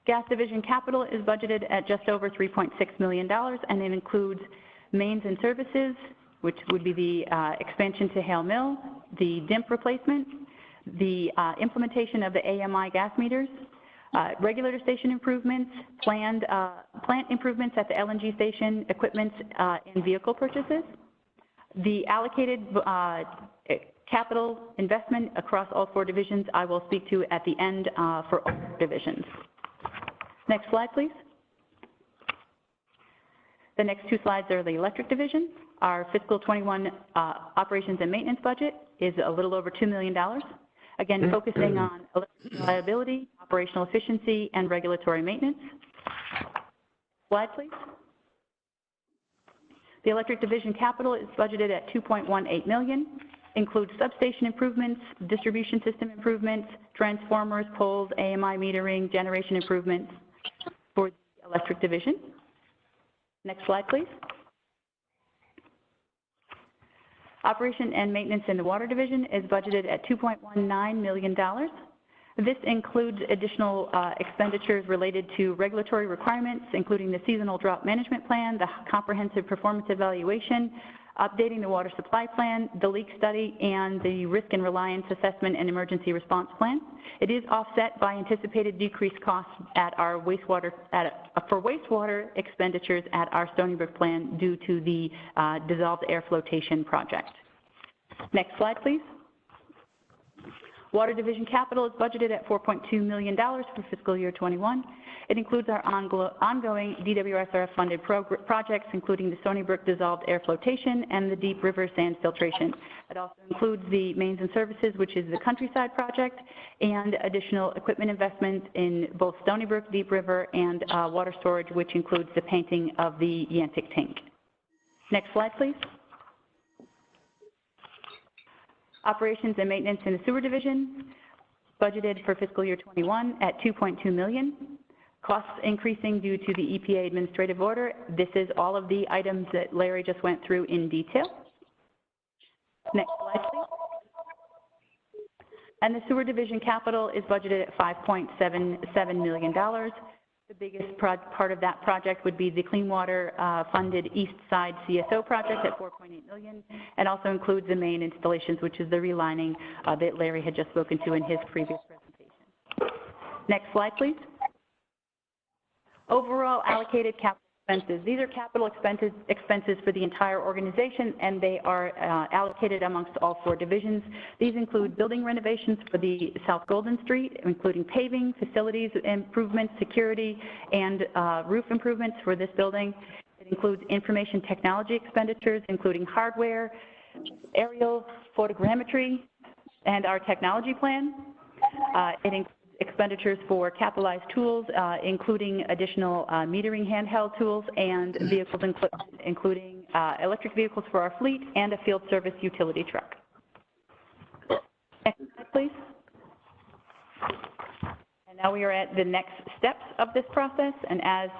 Gas division capital is budgeted at just over $3.6 million, and it includes mains and services, which would be the expansion to Hale Mill, the DIMP replacement, the implementation of the AMI gas meters, regulator station improvements, planned plant improvements at the LNG station, equipment, and vehicle purchases. The allocated capital investment across all 4 divisions I will speak to at the end for all divisions. Next slide, please. The next 2 slides are the electric division. Our fiscal 21 operations and maintenance budget is a little over $2 million. Again, focusing on electric reliability, operational efficiency, and regulatory maintenance. Slide, please. The electric division capital is budgeted at $2.18 million, includes substation improvements, distribution system improvements, transformers, poles, AMI metering, generation improvements for the electric division. Next slide, please. Operation and maintenance in the water division is budgeted at $2.19 million. This includes additional expenditures related to regulatory requirements, including the seasonal drought management plan, the comprehensive performance evaluation, updating the water supply plan, the leak study, and the risk and reliance assessment and emergency response plan. It is offset by anticipated decreased costs at our wastewater expenditures at our Stony Brook plant due to the dissolved air flotation project. Next slide, please. Water Division capital is budgeted at $4.2 million for fiscal year '21. It includes our ongoing DWSR-funded projects, including the Stony Brook dissolved air flotation and the Deep River sand filtration. It also includes the Mains and Services, which is the Countryside project, and additional equipment investments in both Stony Brook, Deep River, and water storage, which includes the painting of the Yantic tank. Next slide, please. Operations and maintenance in the Sewer Division, budgeted for fiscal year '21 at $2.2 million. Costs increasing due to the EPA administrative order. This is all of the items that Larry just went through in detail. Next slide, please. And the Sewer Division capital is budgeted at $5.77 million. The biggest part of that project would be the Clean Water funded East Side CSO project at $4.8 million, and also includes the main installations, which is the relining that Larry had just spoken to in his previous presentation. Next slide, please. Overall allocated capital expenses. These are capital expenses for the entire organization, and they are allocated amongst all 4 divisions. These include building renovations for the South Golden Street, including paving, facilities improvements, security, and roof improvements for this building. It includes information technology expenditures, including hardware, aerial photogrammetry, and our technology plan. It includes expenditures for capitalized tools, including additional metering handheld tools and vehicles, including electric vehicles for our fleet and a field service utility truck. Next slide, please. And now we are at the next steps of this process. And as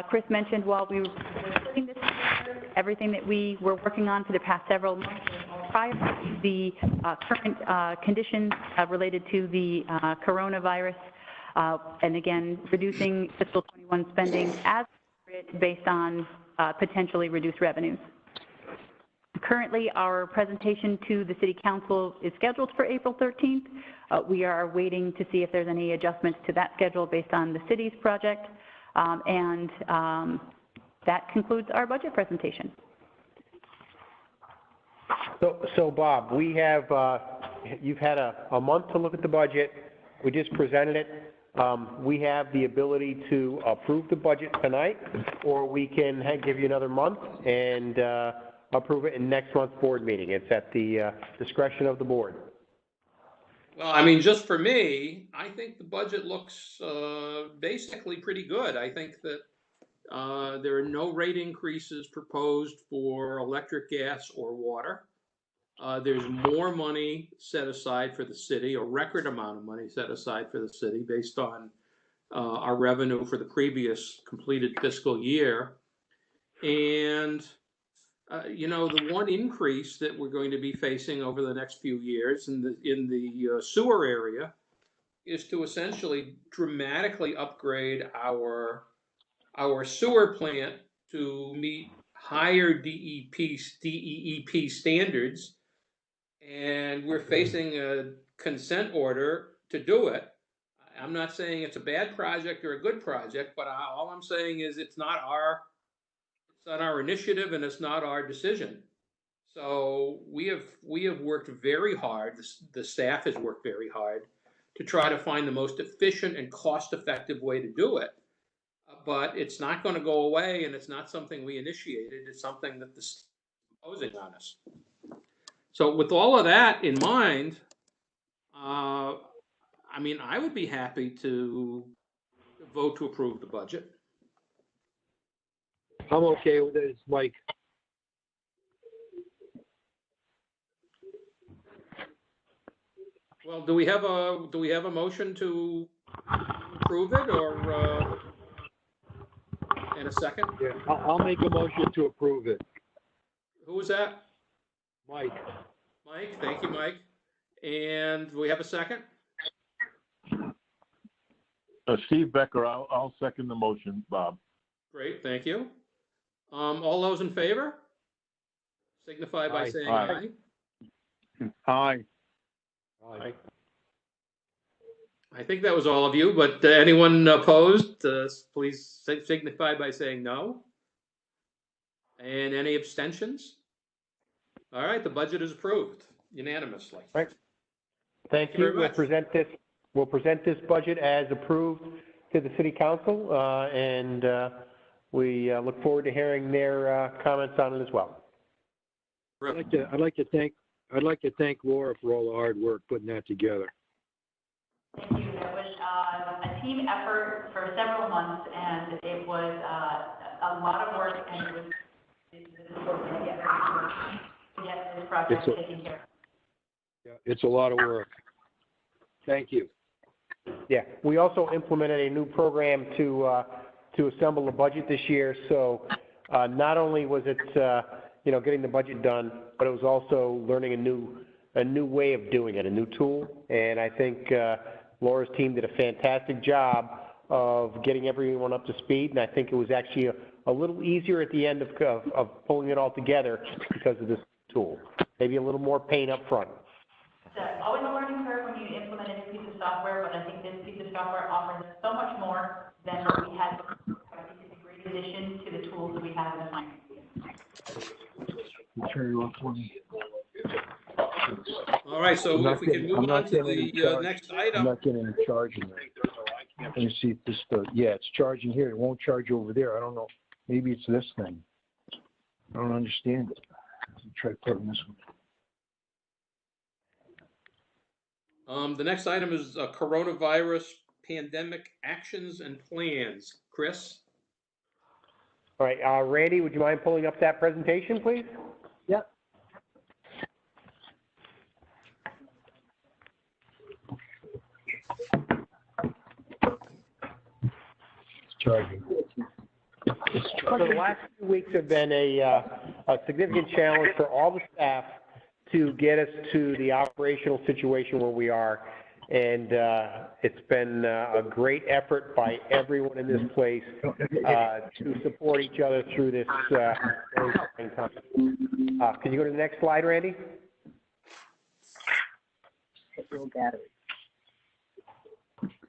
Chris mentioned, while we were putting this together, everything that we were working on for the past several months prior to the current conditions related to the coronavirus, and again, reducing fiscal '21 spending as based on potentially reduced revenues. Currently, our presentation to the City Council is scheduled for April 13th. We are waiting to see if there's any adjustments to that schedule based on the city's project, and that concludes our budget presentation. So Bob, we have, you've had a month to look at the budget. We just presented it. We have the ability to approve the budget tonight, or we can give you another month and approve it in next month's board meeting. It's at the discretion of the board. Well, I mean, just for me, I think the budget looks basically pretty good. I think that there are no rate increases proposed for electric, gas, or water. There's more money set aside for the city, a record amount of money set aside for the city based on our revenue for the previous completed fiscal year. And, you know, the one increase that we're going to be facing over the next few years in the sewer area is to essentially dramatically upgrade our sewer plant to meet higher DEEP standards, and we're facing a consent order to do it. I'm not saying it's a bad project or a good project, but all I'm saying is it's not our initiative and it's not our decision. So we have worked very hard. The staff has worked very hard to try to find the most efficient and cost-effective way to do it. But it's not going to go away, and it's not something we initiated. It's something that the state is imposing on us. So with all of that in mind, I mean, I would be happy to vote to approve the budget. I'm okay with it, Mike. Well, do we have a motion to approve it, or and a second? Yeah, I'll make a motion to approve it. Who was that? Mike. Mike, thank you, Mike. And do we have a second? Steve Becker, I'll second the motion, Bob. Great, thank you. All those in favor? Signify by saying aye. Aye. Aye. I think that was all of you, but anyone opposed, please signify by saying no. And any abstentions? All right, the budget is approved unanimously. Right. Thank you very you. We'll much. present this budget as approved to the city council, and we look forward to hearing their comments on it as well. I'd like to thank Laura for all the hard work putting that together. Thank you. That was a team effort for several months, and it was a lot of work, and it was important to get this project taken care of. Yeah, it's a lot of work. Thank you. Yeah, we also implemented a new program to assemble a budget this year. So not only was it getting the budget done, but it was also learning a new way of doing it, a new tool. And I think Laura's team did a fantastic job of getting everyone up to speed. And I think it was actually a little easier at the end of pulling it all together because of this tool. Maybe a little more pain up front. It's always a learning curve when you implement a new piece of software, but I think this piece of software offers so much more than what we had before. I think it's a great addition to the tools that we have in the finance. Turn it off for me. All right, so if we can move on to the next item. I'm not getting any charging there. Let me see if this does. Yeah, it's charging here. It won't charge over there. I don't know. Maybe it's this thing. I don't understand it. Let me try putting this one. The next item is coronavirus pandemic actions and plans. Chris? All right, Randy, would you mind pulling up that presentation, please? Yep. It's charging. So the last few weeks have been a significant challenge for all the staff to get us to the operational situation where we are. And it's been a great effort by everyone in this place to support each other through this very trying time. Can you go to the next slide, Randy?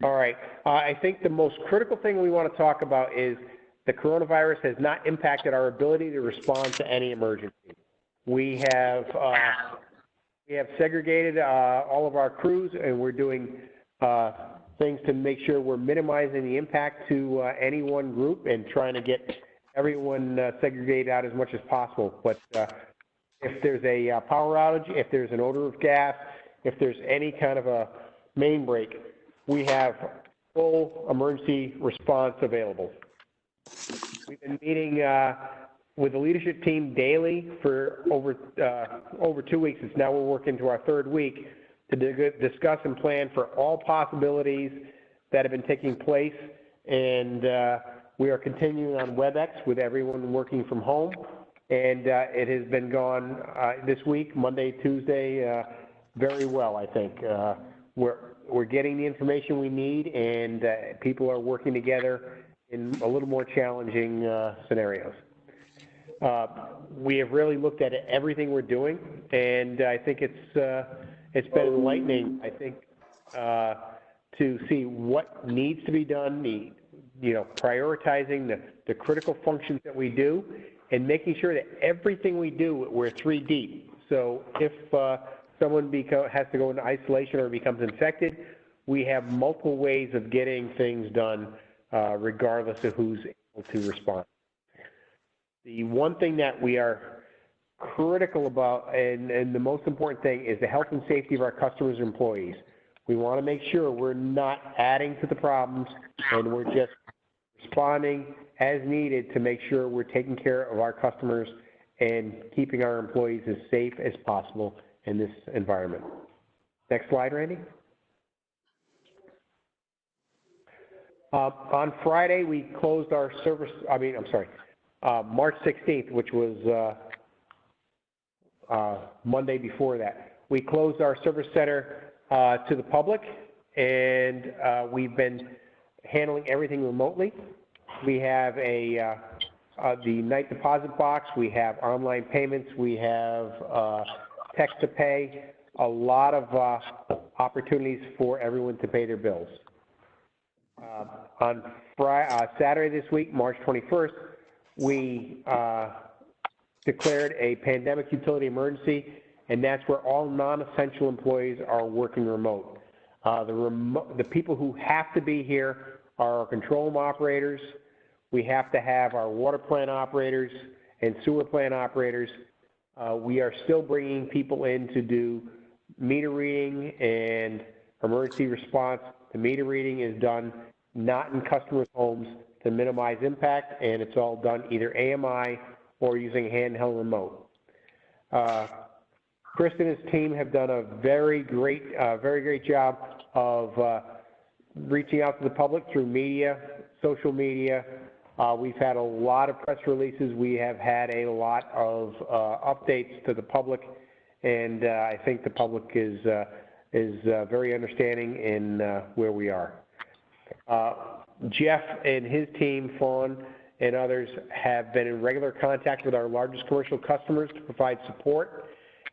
All right. I think the most critical thing we want to talk about is the coronavirus has not impacted our ability to respond to any emergency. We have segregated all of our crews, and we're doing things to make sure we're minimizing the impact to any one group and trying to get everyone segregated out as much as possible. But if there's a power outage, if there's an odor of gas, if there's any kind of a main break, we have full emergency response available. We've been meeting with the leadership team daily for over 2 weeks. It's now we're working to our third week to discuss and plan for all possibilities that have been taking place. And we are continuing on WebEx with everyone working from home. And it has been gone this week, Monday, Tuesday, very well, I think. We're getting the information we need, and people are working together in a little more challenging scenarios. We have really looked at everything we're doing, and I think it's been enlightening, I think, to see what needs to be done, prioritizing the critical functions that we do, and making sure that everything we do, we're 3 deep. So if someone has to go into isolation or becomes infected, we have multiple ways of getting things done, regardless of who's able to respond. The one thing that we are critical about, and the most important thing, is the health and safety of our customers and employees. We want to make sure we're not adding to the problems, and we're just responding as needed to make sure we're taking care of our customers and keeping our employees as safe as possible in this environment. Next slide, Randy. On Friday, we closed our service, March 16th, which was Monday before that. We closed our service center to the public, and we've been handling everything remotely. We have the night deposit box, we have online payments, we have text to pay, a lot of opportunities for everyone to pay their bills. On Saturday this week, March 21st, we declared a pandemic utility emergency, and that's where all non-essential employees are working remote. The people who have to be here are our control room operators. We have to have our water plant operators and sewer plant operators. We are still bringing people in to do meter reading and emergency response. The meter reading is done not in customers' homes to minimize impact, and it's all done either AMI or using handheld remote. Chris and his team have done a very great job of reaching out to the public through media, social media. We've had a lot of press releases. We have had a lot of updates to the public, and I think the public is very understanding in where we are. Jeff and his team, Fawn and others, have been in regular contact with our largest commercial customers to provide support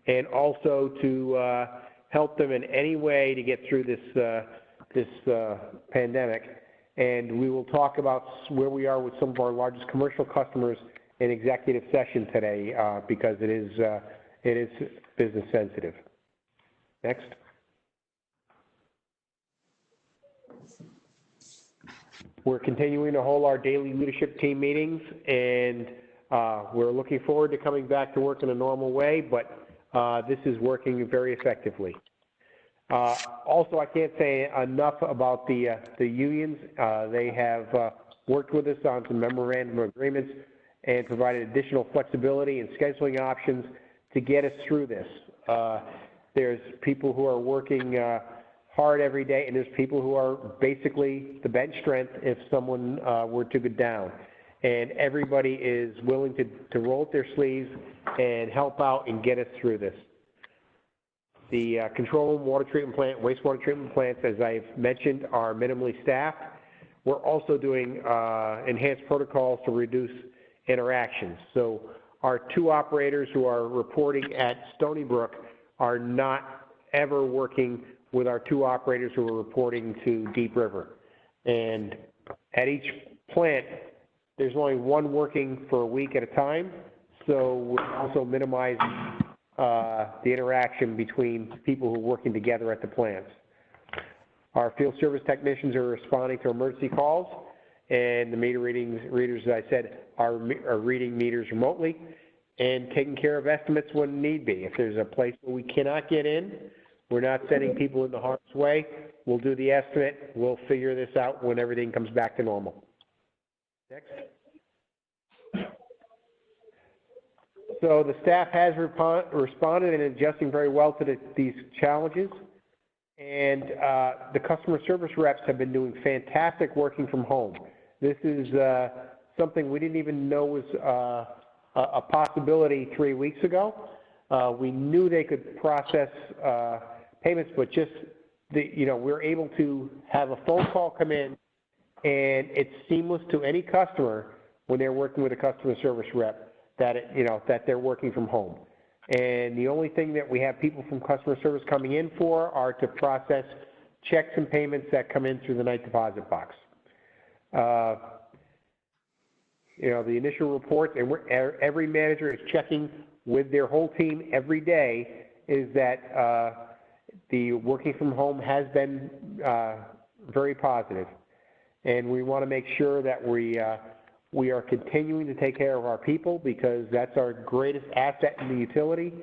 and also to help them in any way to get through this pandemic. And we will talk about where we are with some of our largest commercial customers in executive session today because it is business sensitive. Next. We're continuing to hold our daily leadership team meetings, and we're looking forward to coming back to work in a normal way, but this is working very effectively. Also, I can't say enough about the unions. They have worked with us on some memorandum of agreements and provided additional flexibility and scheduling options to get us through this. There's people who are working hard every day, and there's people who are basically the bench strength if someone were to go down. And everybody is willing to roll up their sleeves and help out and get us through this. The control room, water treatment plant, wastewater treatment plants, as I've mentioned, are minimally staffed. We're also doing enhanced protocols to reduce interactions. So our two operators who are reporting at Stony Brook are not ever working with our two operators who are reporting to Deep River. And at each plant, there's only one working for a week at a time, so we're also minimizing the interaction between people who are working together at the plants. Our field service technicians are responding to emergency calls, and the readers, as I said, are reading meters remotely and taking care of estimates when need be. If there's a place where we cannot get in, we're not sending people into harm's way. We'll do the estimate. We'll figure this out when everything comes back to normal. Next. So the staff has responded and adjusting very well to these challenges. And the customer service reps have been doing fantastic working from home. This is something we didn't even know was a possibility 3 weeks ago. We knew they could process payments, but just we're able to have a phone call come in, and it's seamless to any customer when they're working with a customer service rep that that they're working from home. And the only thing that we have people from customer service coming in for are to process checks and payments that come in through the night deposit box. The initial reports, and every manager is checking with their whole team every day, is that the working from home has been very positive. And we want to make sure that we are continuing to take care of our people, because that's our greatest asset in the utility.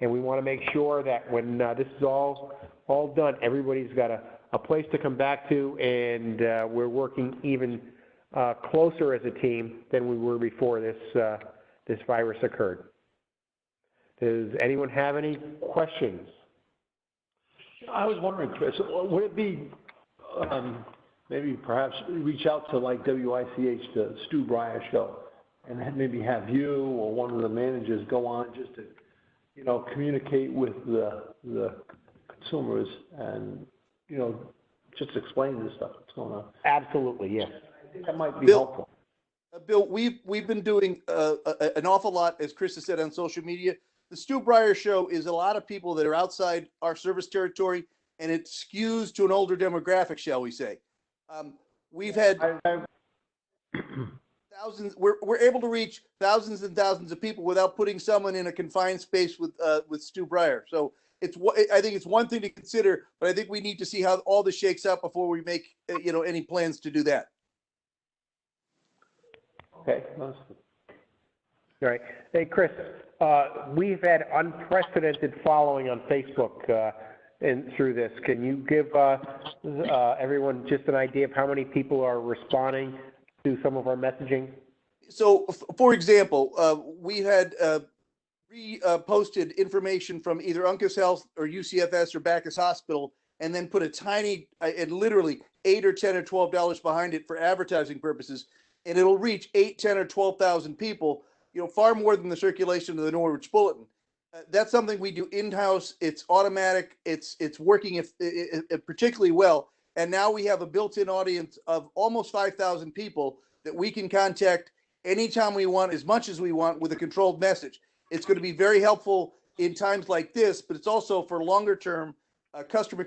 And we want to make sure that when this is all done, everybody's got a place to come back to, and we're working even closer as a team than we were before this virus occurred. Does anyone have any questions? I was wondering, Chris, would it be maybe perhaps reach out to like WICH, the Stu Breyer show, and maybe have you or one of the managers go on just to, communicate with the consumers and, just explain this stuff that's going on? Absolutely, yes. I think that might be helpful. Bill, we've been doing an awful lot, as Chris has said, on social media. The Stu Breyer show is a lot of people that are outside our service territory, and it skews to an older demographic, shall we say. We've had we're able to reach thousands and thousands of people without putting someone in a confined space with Stu Breyer. So I think it's one thing to consider, but I think we need to see how all this shakes out before we make, any plans to do that. Okay. All right. Hey, Chris, we've had unprecedented following on Facebook and through this. Can you give everyone just an idea of how many people are responding to some of our messaging? So, for example, we had posted information from either Uncas Health or UCFS or Backus Hospital, and then put a tiny, literally $8 or $10 or $12 behind it for advertising purposes, and it'll reach 8, 10, or 12,000 people. Far more than the circulation of the Norwich Bulletin. That's something we do in-house. It's automatic. It's working particularly well. And now we have a built-in audience of almost 5,000 people that we can contact anytime we want, as much as we want, with a controlled message. It's going to be very helpful in times like this, but it's also for longer-term customer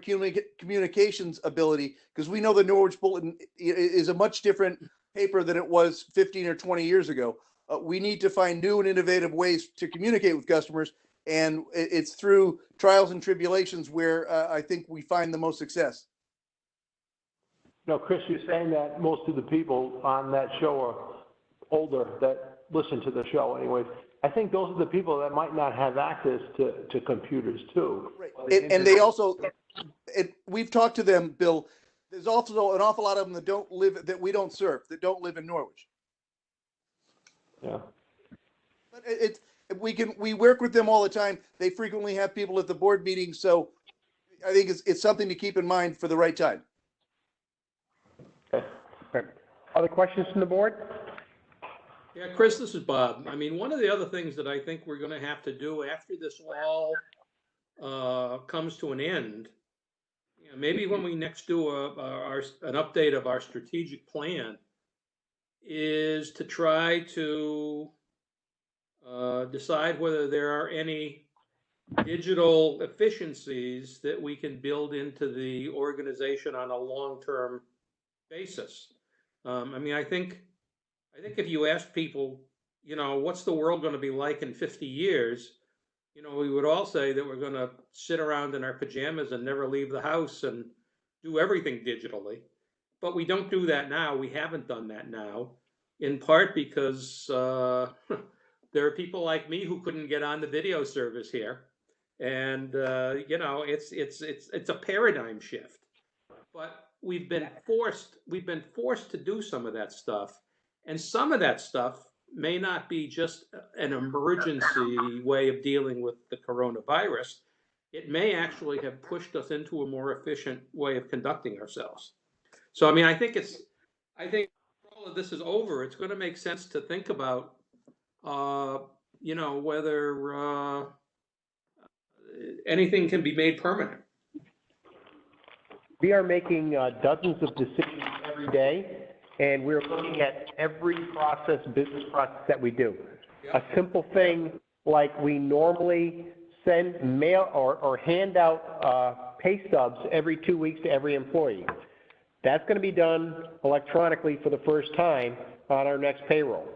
communications ability, because we know the Norwich Bulletin is a much different paper than it was 15 or 20 years ago. We need to find new and innovative ways to communicate with customers, and it's through trials and tribulations where I think we find the most success. No, Chris, you're saying that most of the people on that show are older that listen to the show anyways. I think those are the people that might not have access to computers too. Right. And they also, we've talked to them, Bill, there's also an awful lot of them that we don't serve, that don't live in Norwich. Yeah. But we work with them all the time. They frequently have people at the board meetings, so I think it's something to keep in mind for the right time. Okay. Other questions from the board? Yeah, Chris, this is Bob. I mean, one of the other things that I think we're going to have to do after this all comes to an end, maybe when we next do an update of our strategic plan, is to try to decide whether there are any digital efficiencies that we can build into the organization on a long-term basis. I mean, I think if you ask people, what's the world going to be like in 50 years, we would all say that we're going to sit around in our pajamas and never leave the house and do everything digitally. But we don't do that now. We haven't done that now, in part because there are people like me who couldn't get on the video service here. And, it's a paradigm shift. But we've been forced to do some of that stuff. And some of that stuff may not be just an emergency way of dealing with the coronavirus. It may actually have pushed us into a more efficient way of conducting ourselves. So, I mean, I think all of this is over, it's going to make sense to think about, whether anything can be made permanent. We are making dozens of decisions every day, and we're looking at every business process that we do. Yep. A simple thing like we normally mail or hand out pay stubs every 2 weeks to every employee. That's going to be done electronically for the first time on our next payroll.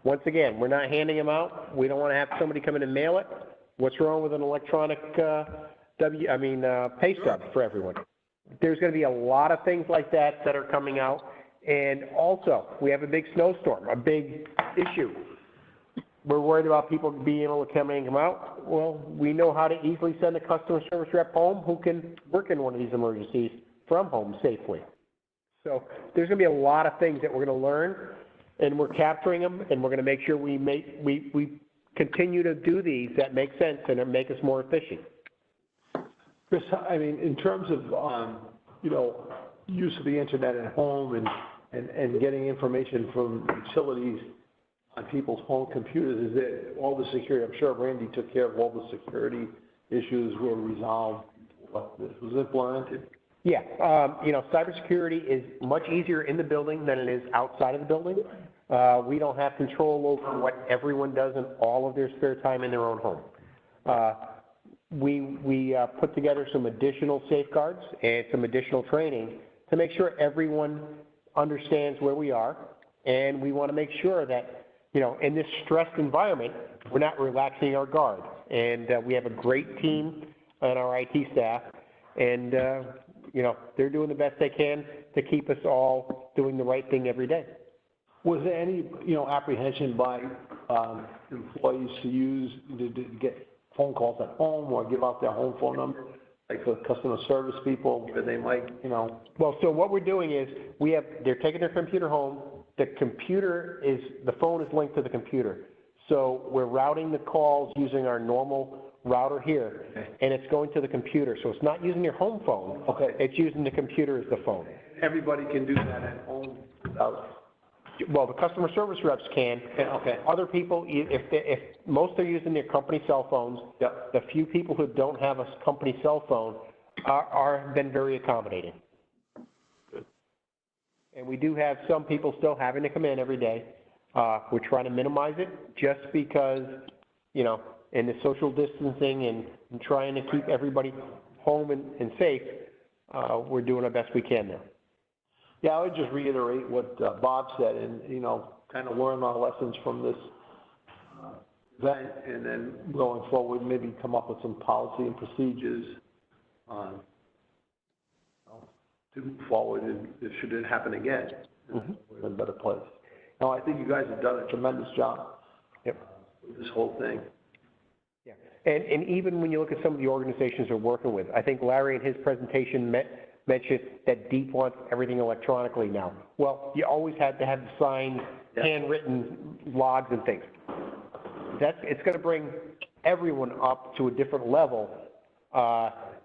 Once again, we're not handing them out. We don't want to have somebody come in and mail it. What's wrong with an electronic pay stub for everyone? There's going to be a lot of things like that are coming out. And also, we have a big snowstorm, a big issue. We're worried about people being able to come in and come out. Well, we know how to easily send a customer service rep home who can work in one of these emergencies from home safely. So there's going to be a lot of things that we're going to learn, and we're capturing them, and we're going to make sure we continue to do these that make sense and make us more efficient. Chris, I mean, in terms of, use of the internet at home and getting information from utilities on people's home computers, is that all the security, I'm sure Randy took care of all the security issues were resolved, this was implemented? Yeah, cybersecurity is much easier in the building than it is outside of the building. We don't have control over what everyone does in all of their spare time in their own home. We put together some additional safeguards and some additional training to make sure everyone understands where we are And we want to make sure that, you know, in this stressed environment, we're not relaxing our guard. And we have a great team on our IT staff, and, you know, they're doing the best they can to keep us all doing the right thing every day. Was there any, you know, apprehension by employees to get phone calls at home or give out their home phone number, like for customer service people, where they might, you know? Well, so what we're doing is they're taking their computer home. The phone is linked to the computer. So we're routing the calls using our normal router here, and it's going to the computer. So it's not using your home phone. Okay. It's using the computer as the phone. Everybody can do that at home without. Well, the customer service reps can. Okay. Other people, if most are using their company cell phones, Yep. the few people who don't have a company cell phone are been very accommodating. Good. And we do have some people still having to come in every day. We're trying to minimize it just because, you know, in the social distancing and trying to keep everybody home and safe, we're doing our best we can now. Yeah, I would just reiterate what Bob said, and, you know, kind of learn our lessons from this event, and then going forward, maybe come up with some policy and procedures to move forward, and should it happen again, we're in a better place. No, I think you guys have done a tremendous job. Yep. With this whole thing. Yeah, and even when you look at some of the organizations we're working with, I think Larry in his presentation mentioned that Deep wants everything electronically now. Well, you always had to have the signed, handwritten logs and things. It's going to bring everyone up to a different level,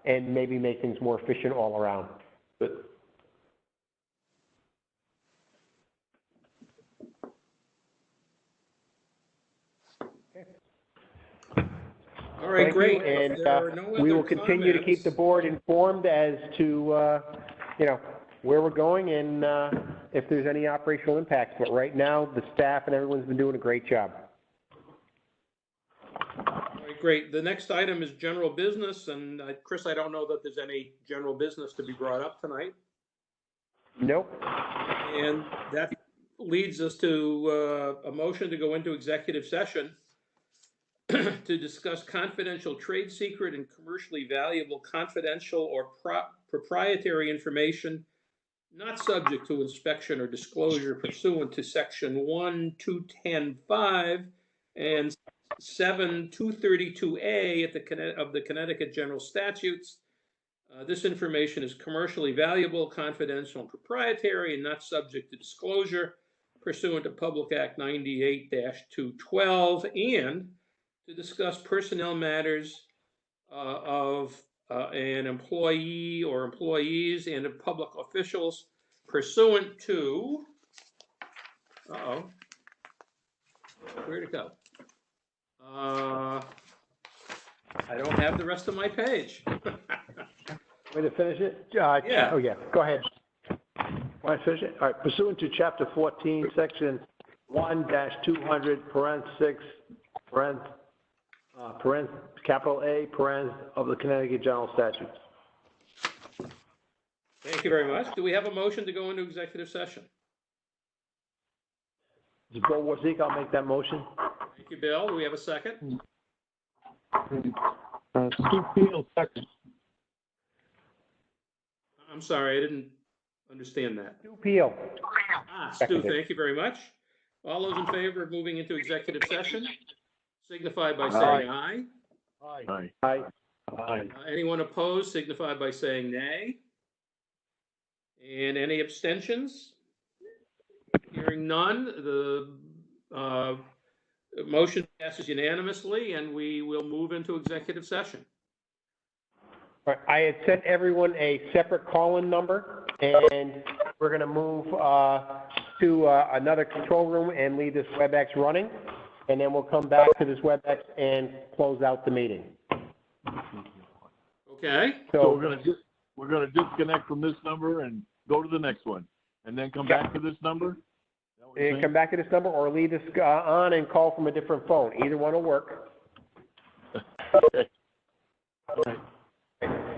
and maybe make things more efficient all around. But All right, Thank great. you, and If there are no we other will continue to keep the comments- board informed as to, you know, where we're going and if there's any operational impacts. But right now, the staff and everyone's been doing a great job. All right, great. The next item is general business, and Chris, I don't know that there's any general business to be brought up tonight. Nope. And that leads us to a motion to go into executive session to discuss confidential, trade secret, and commercially valuable confidential or proprietary information not subject to inspection or disclosure pursuant to section 1(2)(10)(5) and 7(2)(32)(a) of the Connecticut General Statutes. This information is commercially valuable, confidential, and proprietary, and not subject to disclosure pursuant to Public Act 98-212, and to discuss personnel matters of an employee or employees and of public officials pursuant to, where'd it go? I don't have the rest of my page. way to finish it? Yeah. Oh, yeah, go ahead. Want to finish it? All right, pursuant to Chapter 14, Section 1-200, parent 6, capital A, parent of the Connecticut General Statutes. Thank you very much. Do we have a motion to go into executive session? This is Bill Wazik, I'll make that motion. Thank you, Bill. Do we have a second? Stu Field, second. I'm sorry, I didn't understand that. Stu Peel. Stu, thank you very much. All those in favor of moving into executive session, signify by saying aye. Aye. Aye. Aye. Anyone opposed, signify by saying nay. And any abstentions? Hearing none, the motion passes unanimously, and we will move into executive session. All right, I had sent everyone a separate call-in number, and we're going to move to another control room and leave this WebEx running, and then we'll come back to this WebEx and close out the meeting. Okay? So we're gonna disconnect from this number and go to the next one, and then come back to this number? Is that what you're And saying? come back to this number or leave this on and call from a different phone. Either one will work. Okay. All right.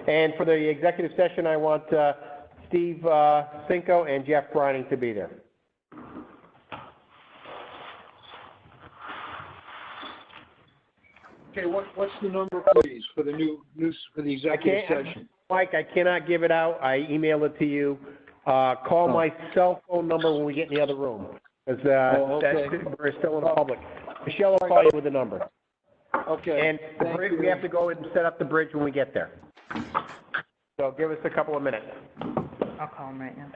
And for the executive session, I want Steve Cinco and Jeff Brining to be there. Okay, what's the number, please, for the for the executive session? Mike, I cannot give it out. I email it to you. Call my cell phone number when we get in the other room, because we're still in the public. Michelle will call you with the number. Okay. And the bridge, we have to go and set up the bridge when we get there. So give us a couple of minutes. I'll call him right now.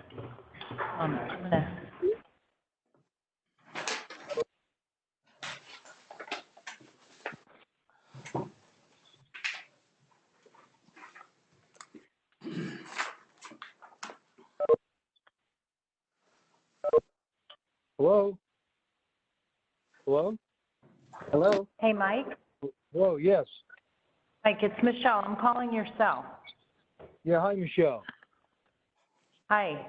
Hello? Hello? Hello? Hey, Mike. Hello, yes. Mike, it's Michelle. I'm calling your cell. Yeah, hi, Michelle. Hi.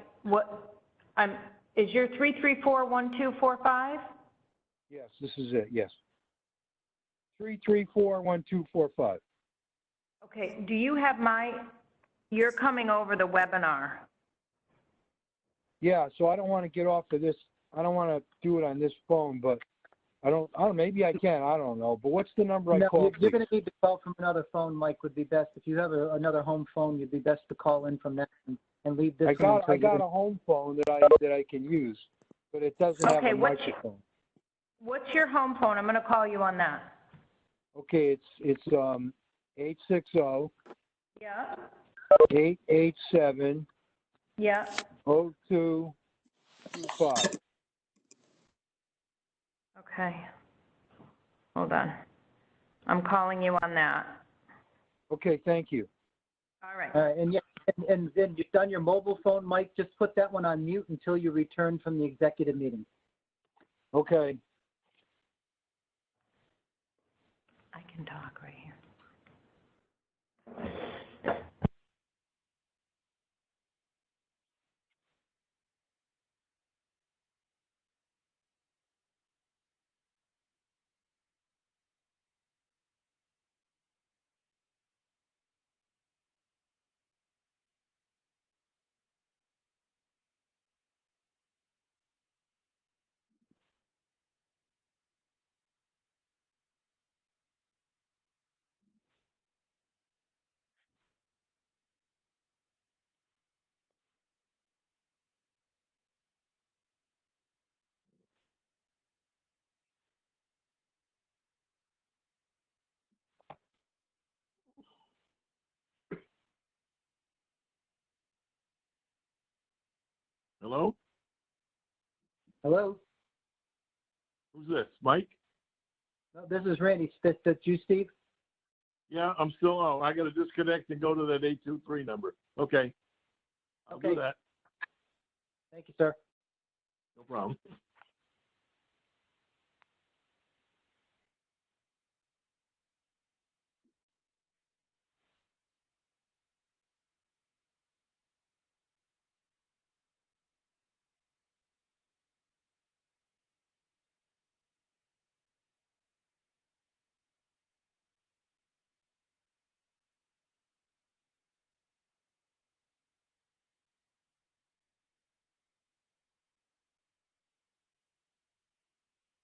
Is your 334-1245? Yes, this is it, yes. 334-1245. Okay, do you have you're coming over the webinar. Yeah, so I don't want to get off of this. I don't want to do it on this phone, but I don't, maybe I can, I don't know. But what's the number I call? You're going to need to call from another phone, Mike, would be best. If you have another home phone, you'd be best to call in from that and leave this one. I got a home phone that I can use, but it doesn't have a microphone. What's your home phone? I'm going to call you on that. Okay, it's 860. Yeah. 887. Yeah. 0225. Okay. Hold on. I'm calling you on that. Okay, thank you. All right. And then you've done your mobile phone, Mike, just put that one on mute until you return from the executive meeting. Okay. I can talk right here. Hello? Hello? Who's this? Mike? No, this is Randy. That's you, Steve? Yeah, I'm still on. I got to disconnect and go to that 823 number. Okay. I'll do that. Thank you, sir. No problem.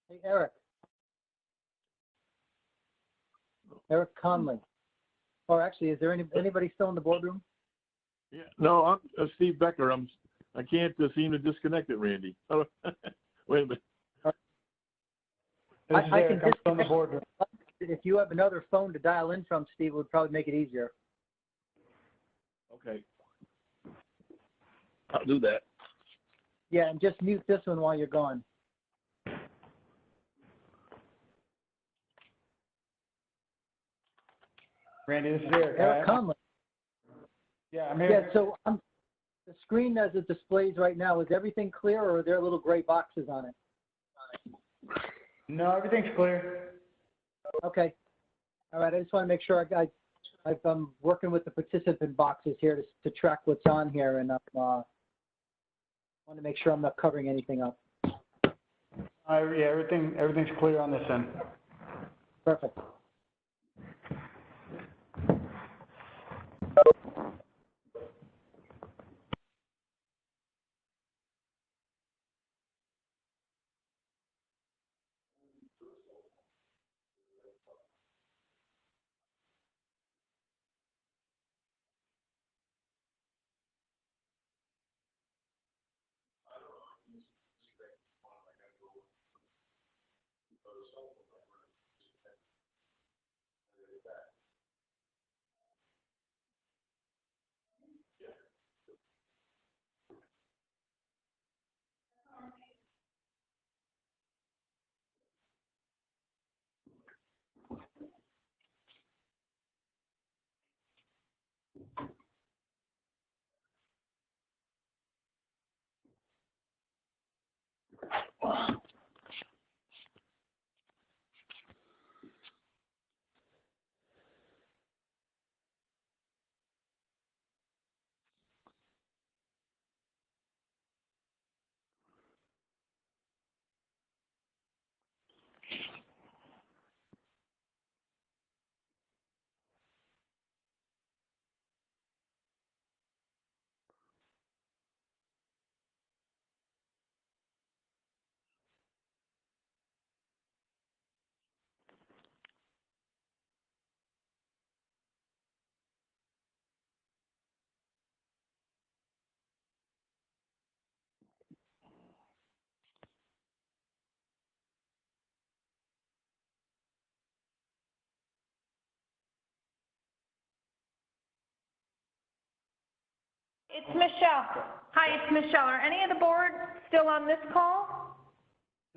Hey, Eric. Eric Conley. Or actually, is there anybody still in the boardroom? Yeah. No, I'm Steve Becker. I can't seem to disconnect it, Randy. Oh, wait a minute. I can disconnect the boardroom. If you have another phone to dial in from, Steve, it would probably make it easier. Okay. I'll do that. Yeah, and just mute this one while you're gone. Randy, this is Eric. Eric Conley. Yeah, I'm here. Yeah, so the screen as it displays right now, is everything clear or are there little gray boxes on it? No, everything's clear. Okay. All right, I just want to make sure I'm working with the participant boxes here to track what's on here, and I want to make sure I'm not covering anything up. Yeah, everything's clear on this end. Perfect. It's Michelle. Hi, it's Michelle. Are any of the board still on this call?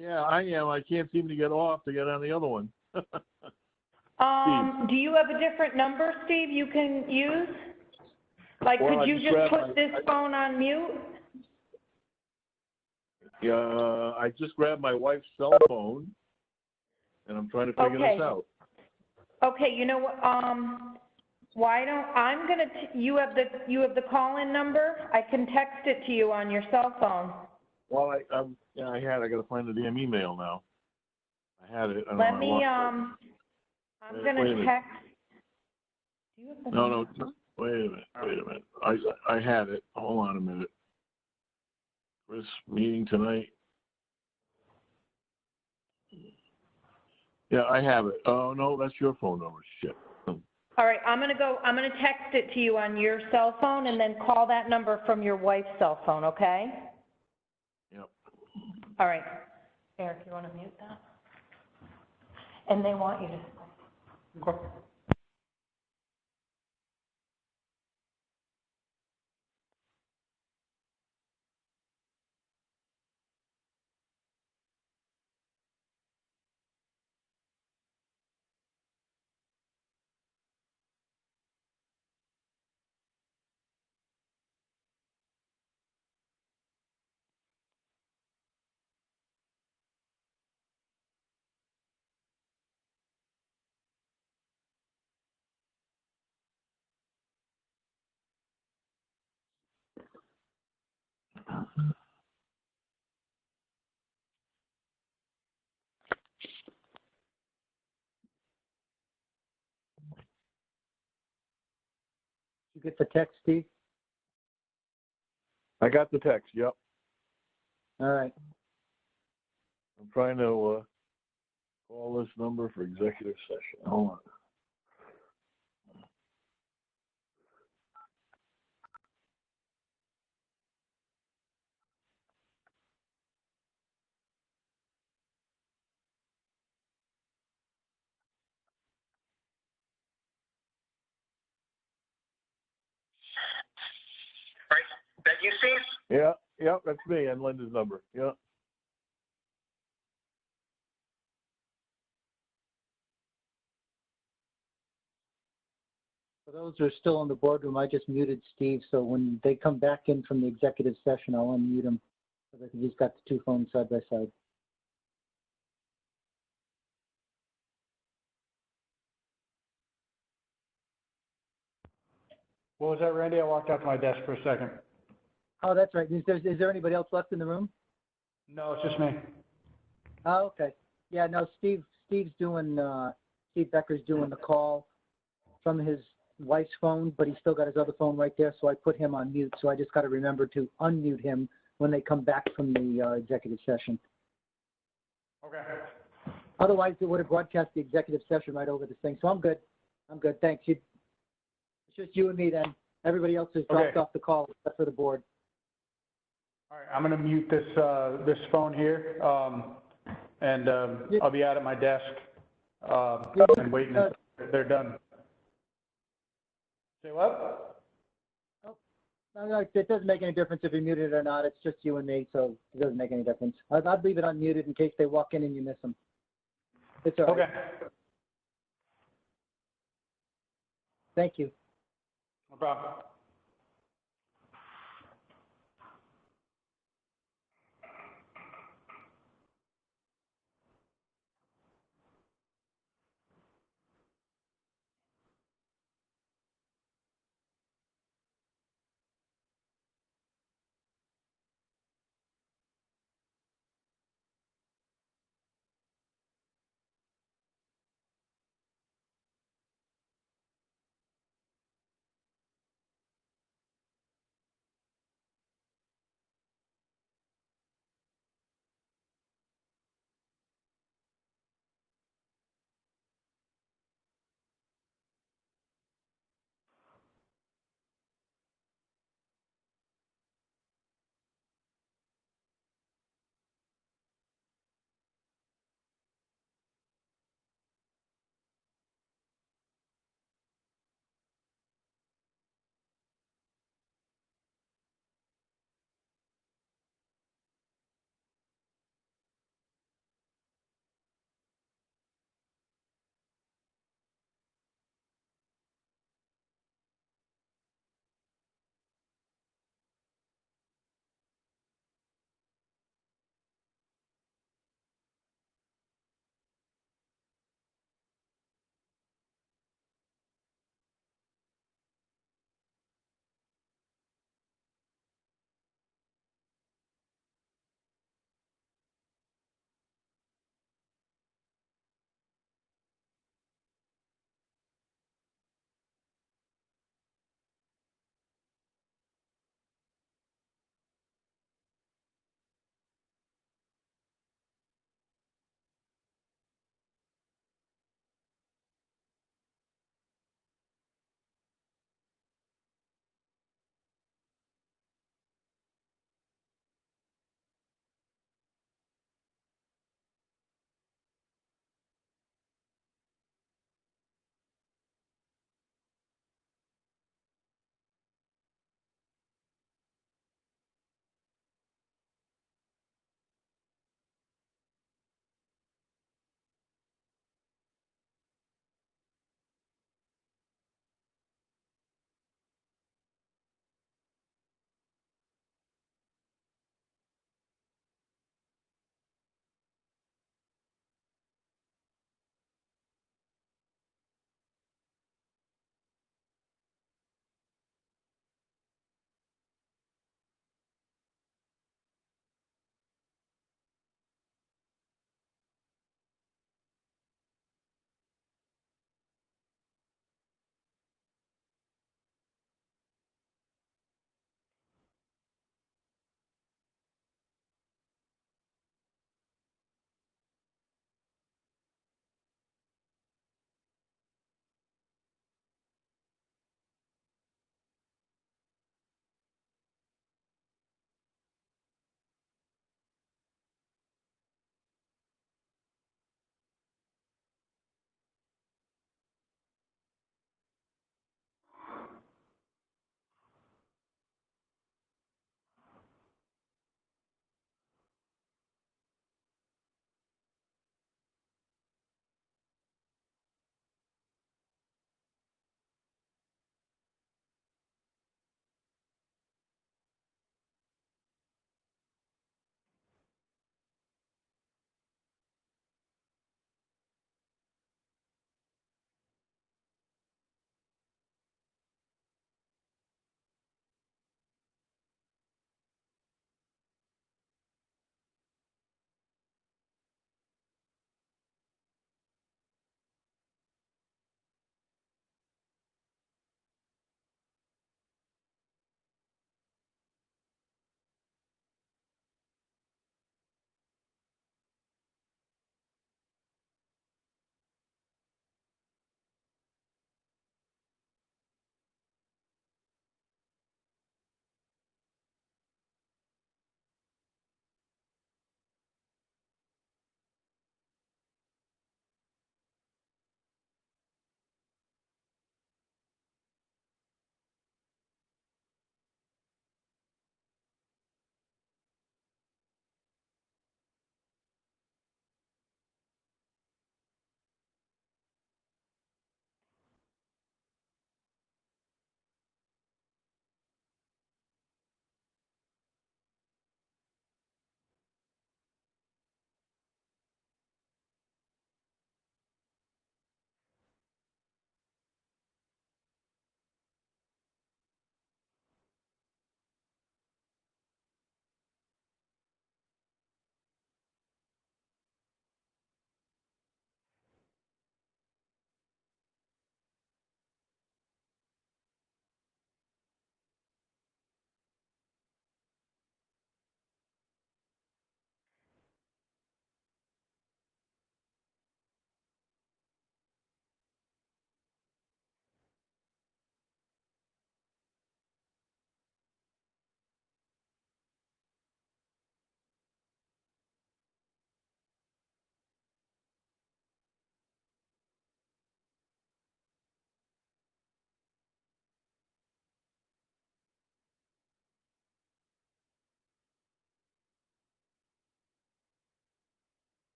Yeah, I am. I can't seem to get off to get on the other one. Do you have a different number, Steve, you can use? Like, Well, could I you just just grabbed put this phone on mute? Yeah, I just grabbed my wife's cell phone, and I'm trying to figure this out. Okay, you know what, why don't, you have the call-in number? I can text it to you on your cell phone. Well, I gotta find the damn email now. I had it. Let me, I'm gonna text. Do you have the No, wait a minute. I had it. Hold on a minute. This meeting tonight. Yeah, I have it. Oh, no, that's your phone number. Shit. All right, I'm gonna text it to you on your cell phone and then call that number from your wife's cell phone, okay? Yep. All right. Eric, you wanna mute that? And they want you to. You get the text, Steve? I got the text. Yep. All right. I'm trying to call this number for executive session. Hold on. That you, Steve? Yeah, yep, that's me and Linda's number. Yeah. For those who are still in the boardroom, I just muted Steve, so when they come back in from the executive session, I'll unmute him. So that he's got the two phones side by side. What was that, Randy? I walked out to my desk for a second. Oh, that's right. Is there anybody else left in the room? No, it's just me. Oh, okay. Yeah, no, Steve Becker's doing the call from his wife's phone, but he's still got his other phone right there, so I put him on mute. So I just got to remember to unmute him when they come back from the executive session. Okay. Otherwise, it would have broadcast the executive session right over this thing. So I'm good. Thanks. It's just you and me then. Everybody else has dropped off the call except for the board. All right, I'm going to mute this phone here. and, I'll be out at my desk, and waiting, they're done. Say what? No, it doesn't make any difference if you mute it or not. It's just you and me, so it doesn't make any difference. I'd leave it unmuted in case they walk in and you miss them. It's all right. Okay, Thank you. no problem.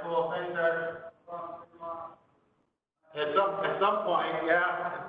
cool, thanks, sir. At some point, yeah.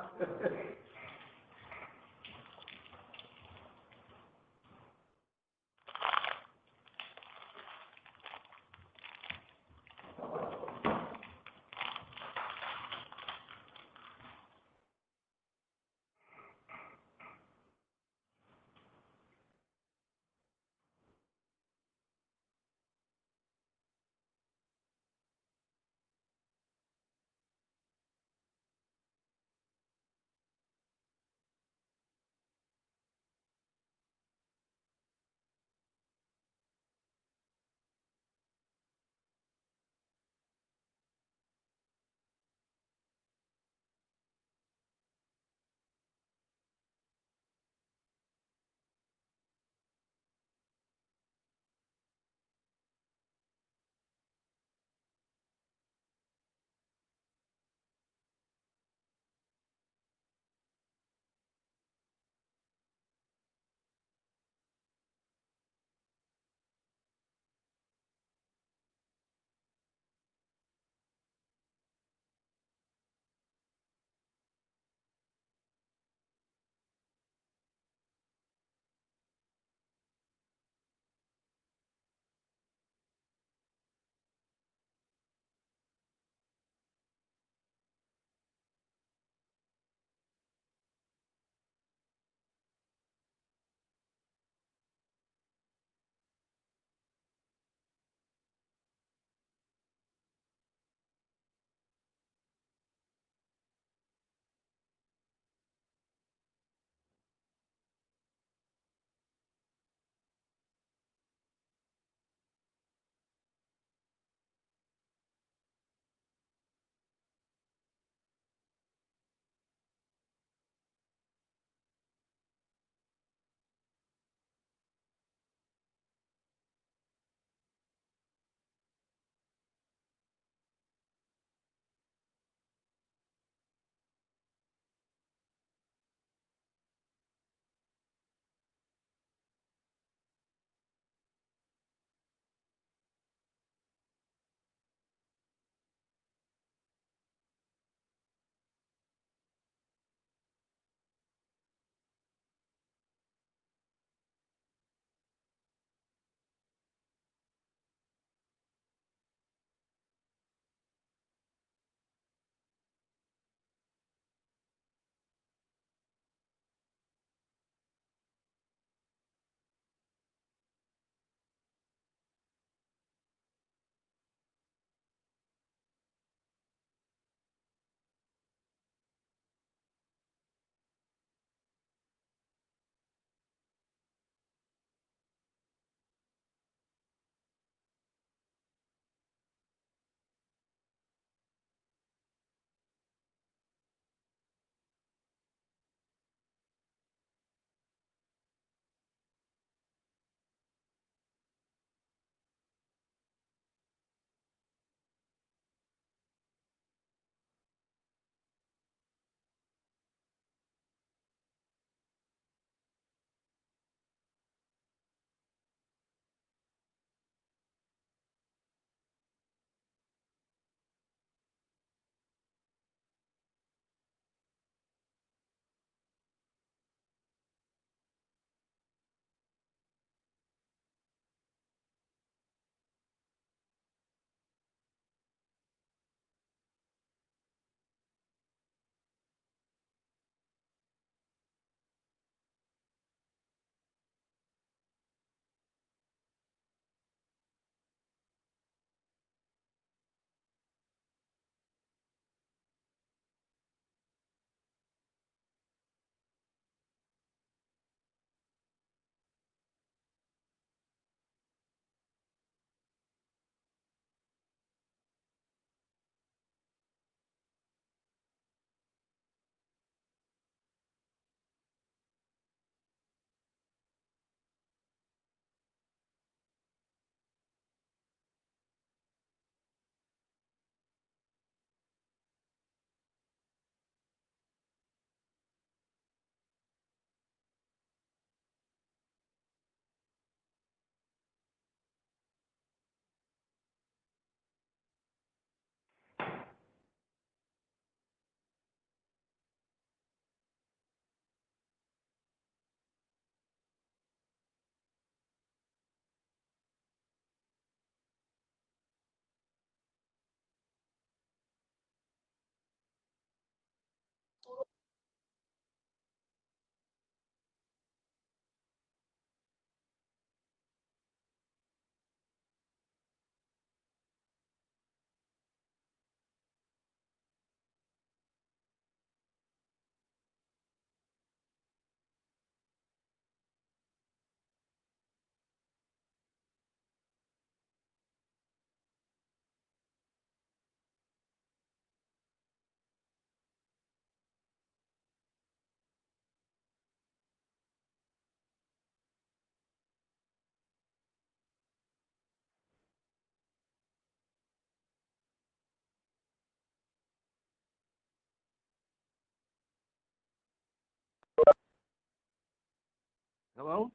Hello?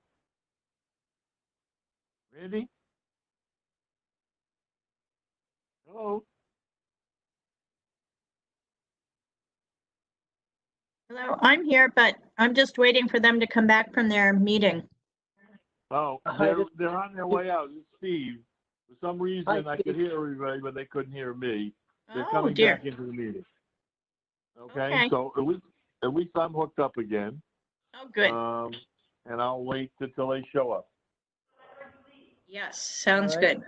Randy? Hello? Hello, I'm here, but I'm just waiting for them to come back from their meeting. Oh, they're on their way out. It's Steve. For some reason, I could hear everybody, but they couldn't hear me. They're Oh, coming dear. back into the meeting. Okay, Okay. so at least I'm hooked up again. Oh, good. And I'll wait until they show up. Yes, sounds All right. good.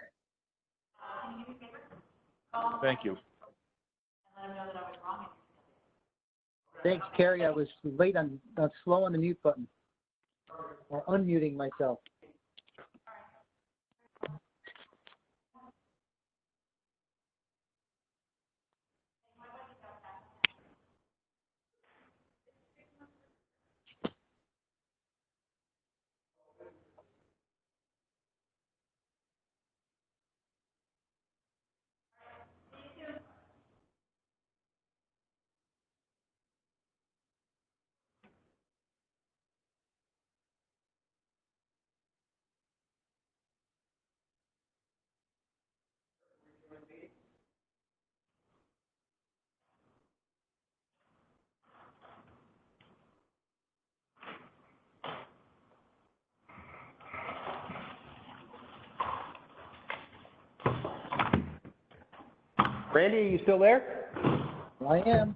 Thank you. Thanks, Carrie. I was late on, slow on the mute button, or unmuting myself. Randy, are you still there? I am.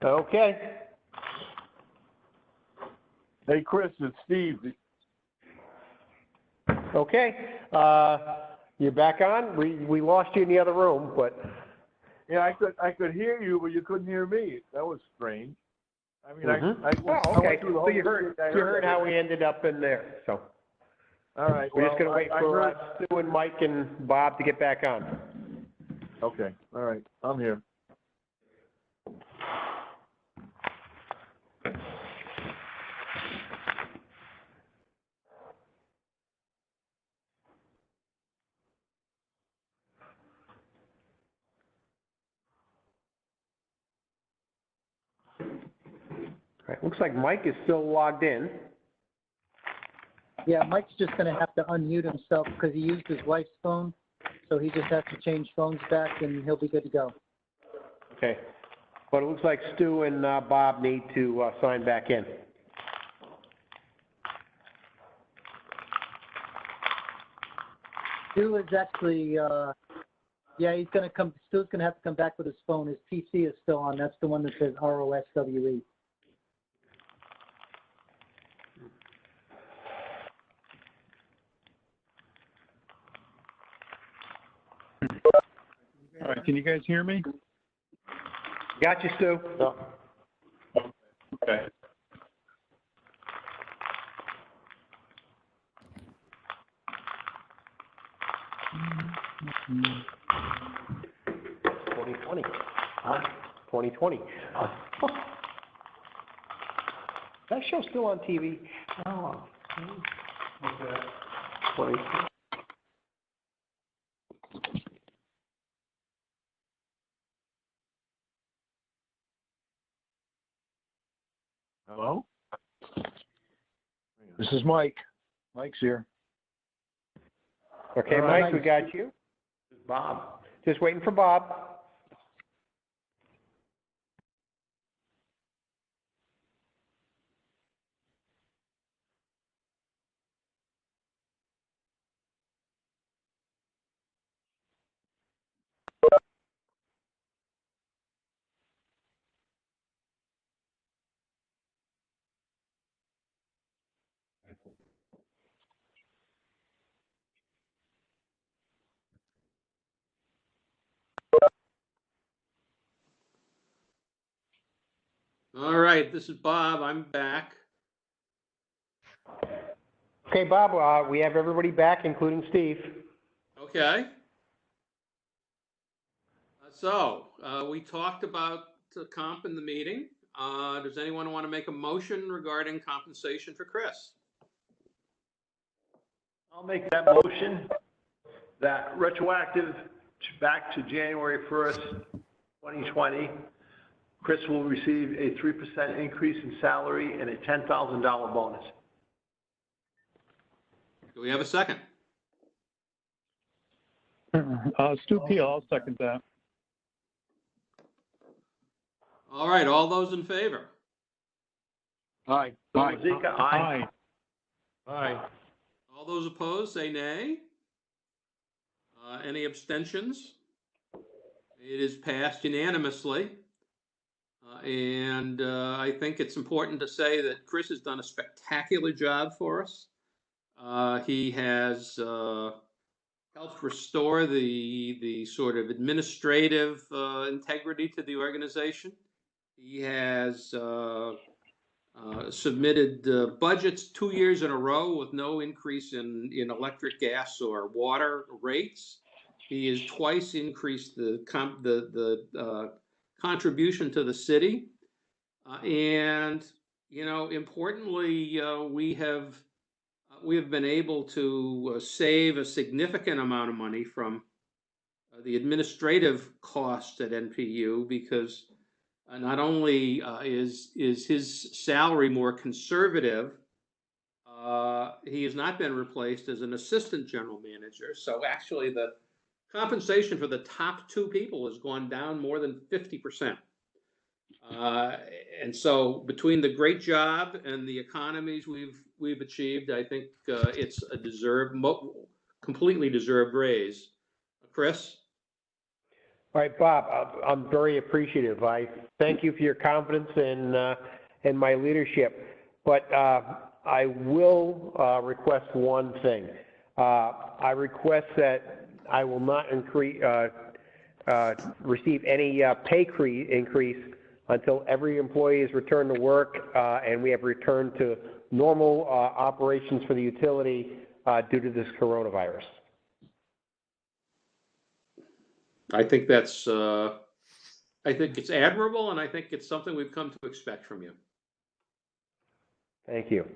Okay. Hey, Chris, it's Steve. Okay. You're back on? We lost you in the other room, but. Yeah, I could hear you, but you couldn't hear me. That was strange. I mean, I Oh, okay. went through the whole So you heard how we ended up in there, so. All right. We're just gonna wait for heard... Stu and Mike and Bob to get back on. Okay. All right. I'm here. All right, looks like Mike is still logged in. Yeah, Mike's just gonna have to unmute himself because he used his wife's phone. So he just has to change phones back and he'll be good to go. Okay. But it looks like Stu and Bob need to sign back in. Stu is actually, yeah, Stu's gonna have to come back with his phone. His PC is still on. That's the one that says ROSWE. All right, can you guys hear me? Got you, Stu. Okay. Mm-hmm. 2020. 2020. That show's still on TV. Oh. Okay. 20. Hello? This is Mike. Mike's here. Okay, Mike, we got you. Bob. Just waiting for Bob. All right, this is Bob. I'm back. Okay, Bob, we have everybody back, including Steve. Okay. So we talked about the comp in the meeting. Does anyone want to make a motion regarding compensation for Chris? I'll make that motion that retroactive back to January 1st, 2020, Chris will receive a 3% increase in salary and a $10,000 bonus. Do we have a second? Stu Peel, I'll second that. All right, all those in favor? Aye. Zika, aye. Aye. All those opposed, say nay. Any abstentions? It is passed unanimously. And I think it's important to say that Chris has done a spectacular job for us. He has helped restore the sort of administrative integrity to the organization. He has submitted budgets 2 years in a row with no increase in electric, gas, or water rates. He has twice increased the contribution to the city, and importantly, we have been able to save a significant amount of money from the administrative costs at NPU, because not only is his salary more conservative, he has not been replaced as an assistant general manager. So actually the compensation for the top 2 people has gone down more than 50%. And so between the great job and the economies we've achieved, I think it's a completely deserved raise. Chris? All right, Bob, I'm very appreciative. I thank you for your confidence in my leadership, but I will request one thing. I request that I will not receive any pay increase until every employee is returned to work and we have returned to normal operations for the utility due to this coronavirus. I think that's, I think it's admirable, and I think it's something we've come to expect from you. Thank you.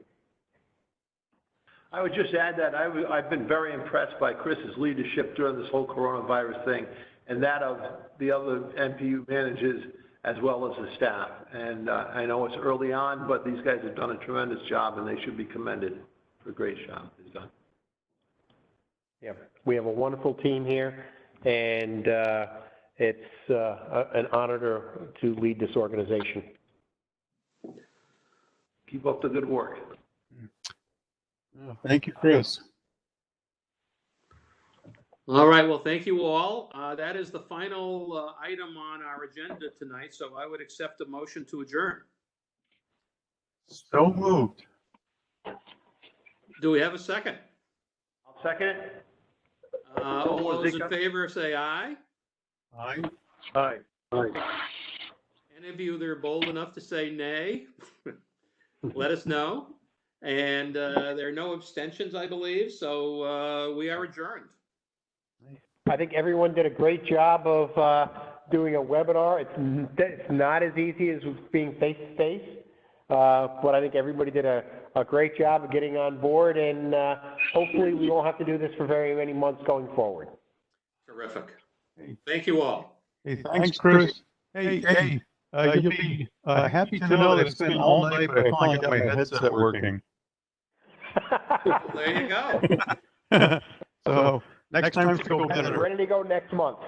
I would just add that I've been very impressed by Chris's leadership during this whole coronavirus thing, and that of the other NPU managers as well as the staff. And I know it's early on, but these guys have done a tremendous job, and they should be commended for a great job they've done. Yeah, we have a wonderful team here, and it's an honor to lead this organization. Keep up the good work. Thank you, Chris. All right, well, thank you all. That is the final item on our agenda tonight, so I would accept a motion to adjourn. So moved. Do we have a second? I'll second it. All those in favor say aye. Aye. Aye. Any of you that are bold enough to say nay, let us know. And there are no abstentions, I believe, so we are adjourned. I think everyone did a great job of doing a webinar. It's not as easy as being face-to-face, but I think everybody did a great job of getting on board, and hopefully we won't have to do this for very many months going forward. Terrific. Thank you all. Hey, thanks, Chris. Hey, you'll be happy to know that it's been all night, but I finally got my headset working. There you go. So next time to go better. Ready to go next month.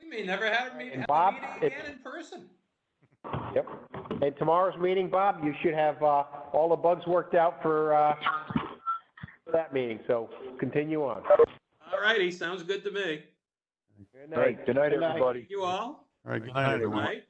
We may never have a meeting again in person. Yep. And tomorrow's meeting, Bob, you should have all the bugs worked out for that meeting. So continue on. All righty, sounds good to me. Good night. Good night, everybody. Thank you all. All right, good night, everyone. Good night.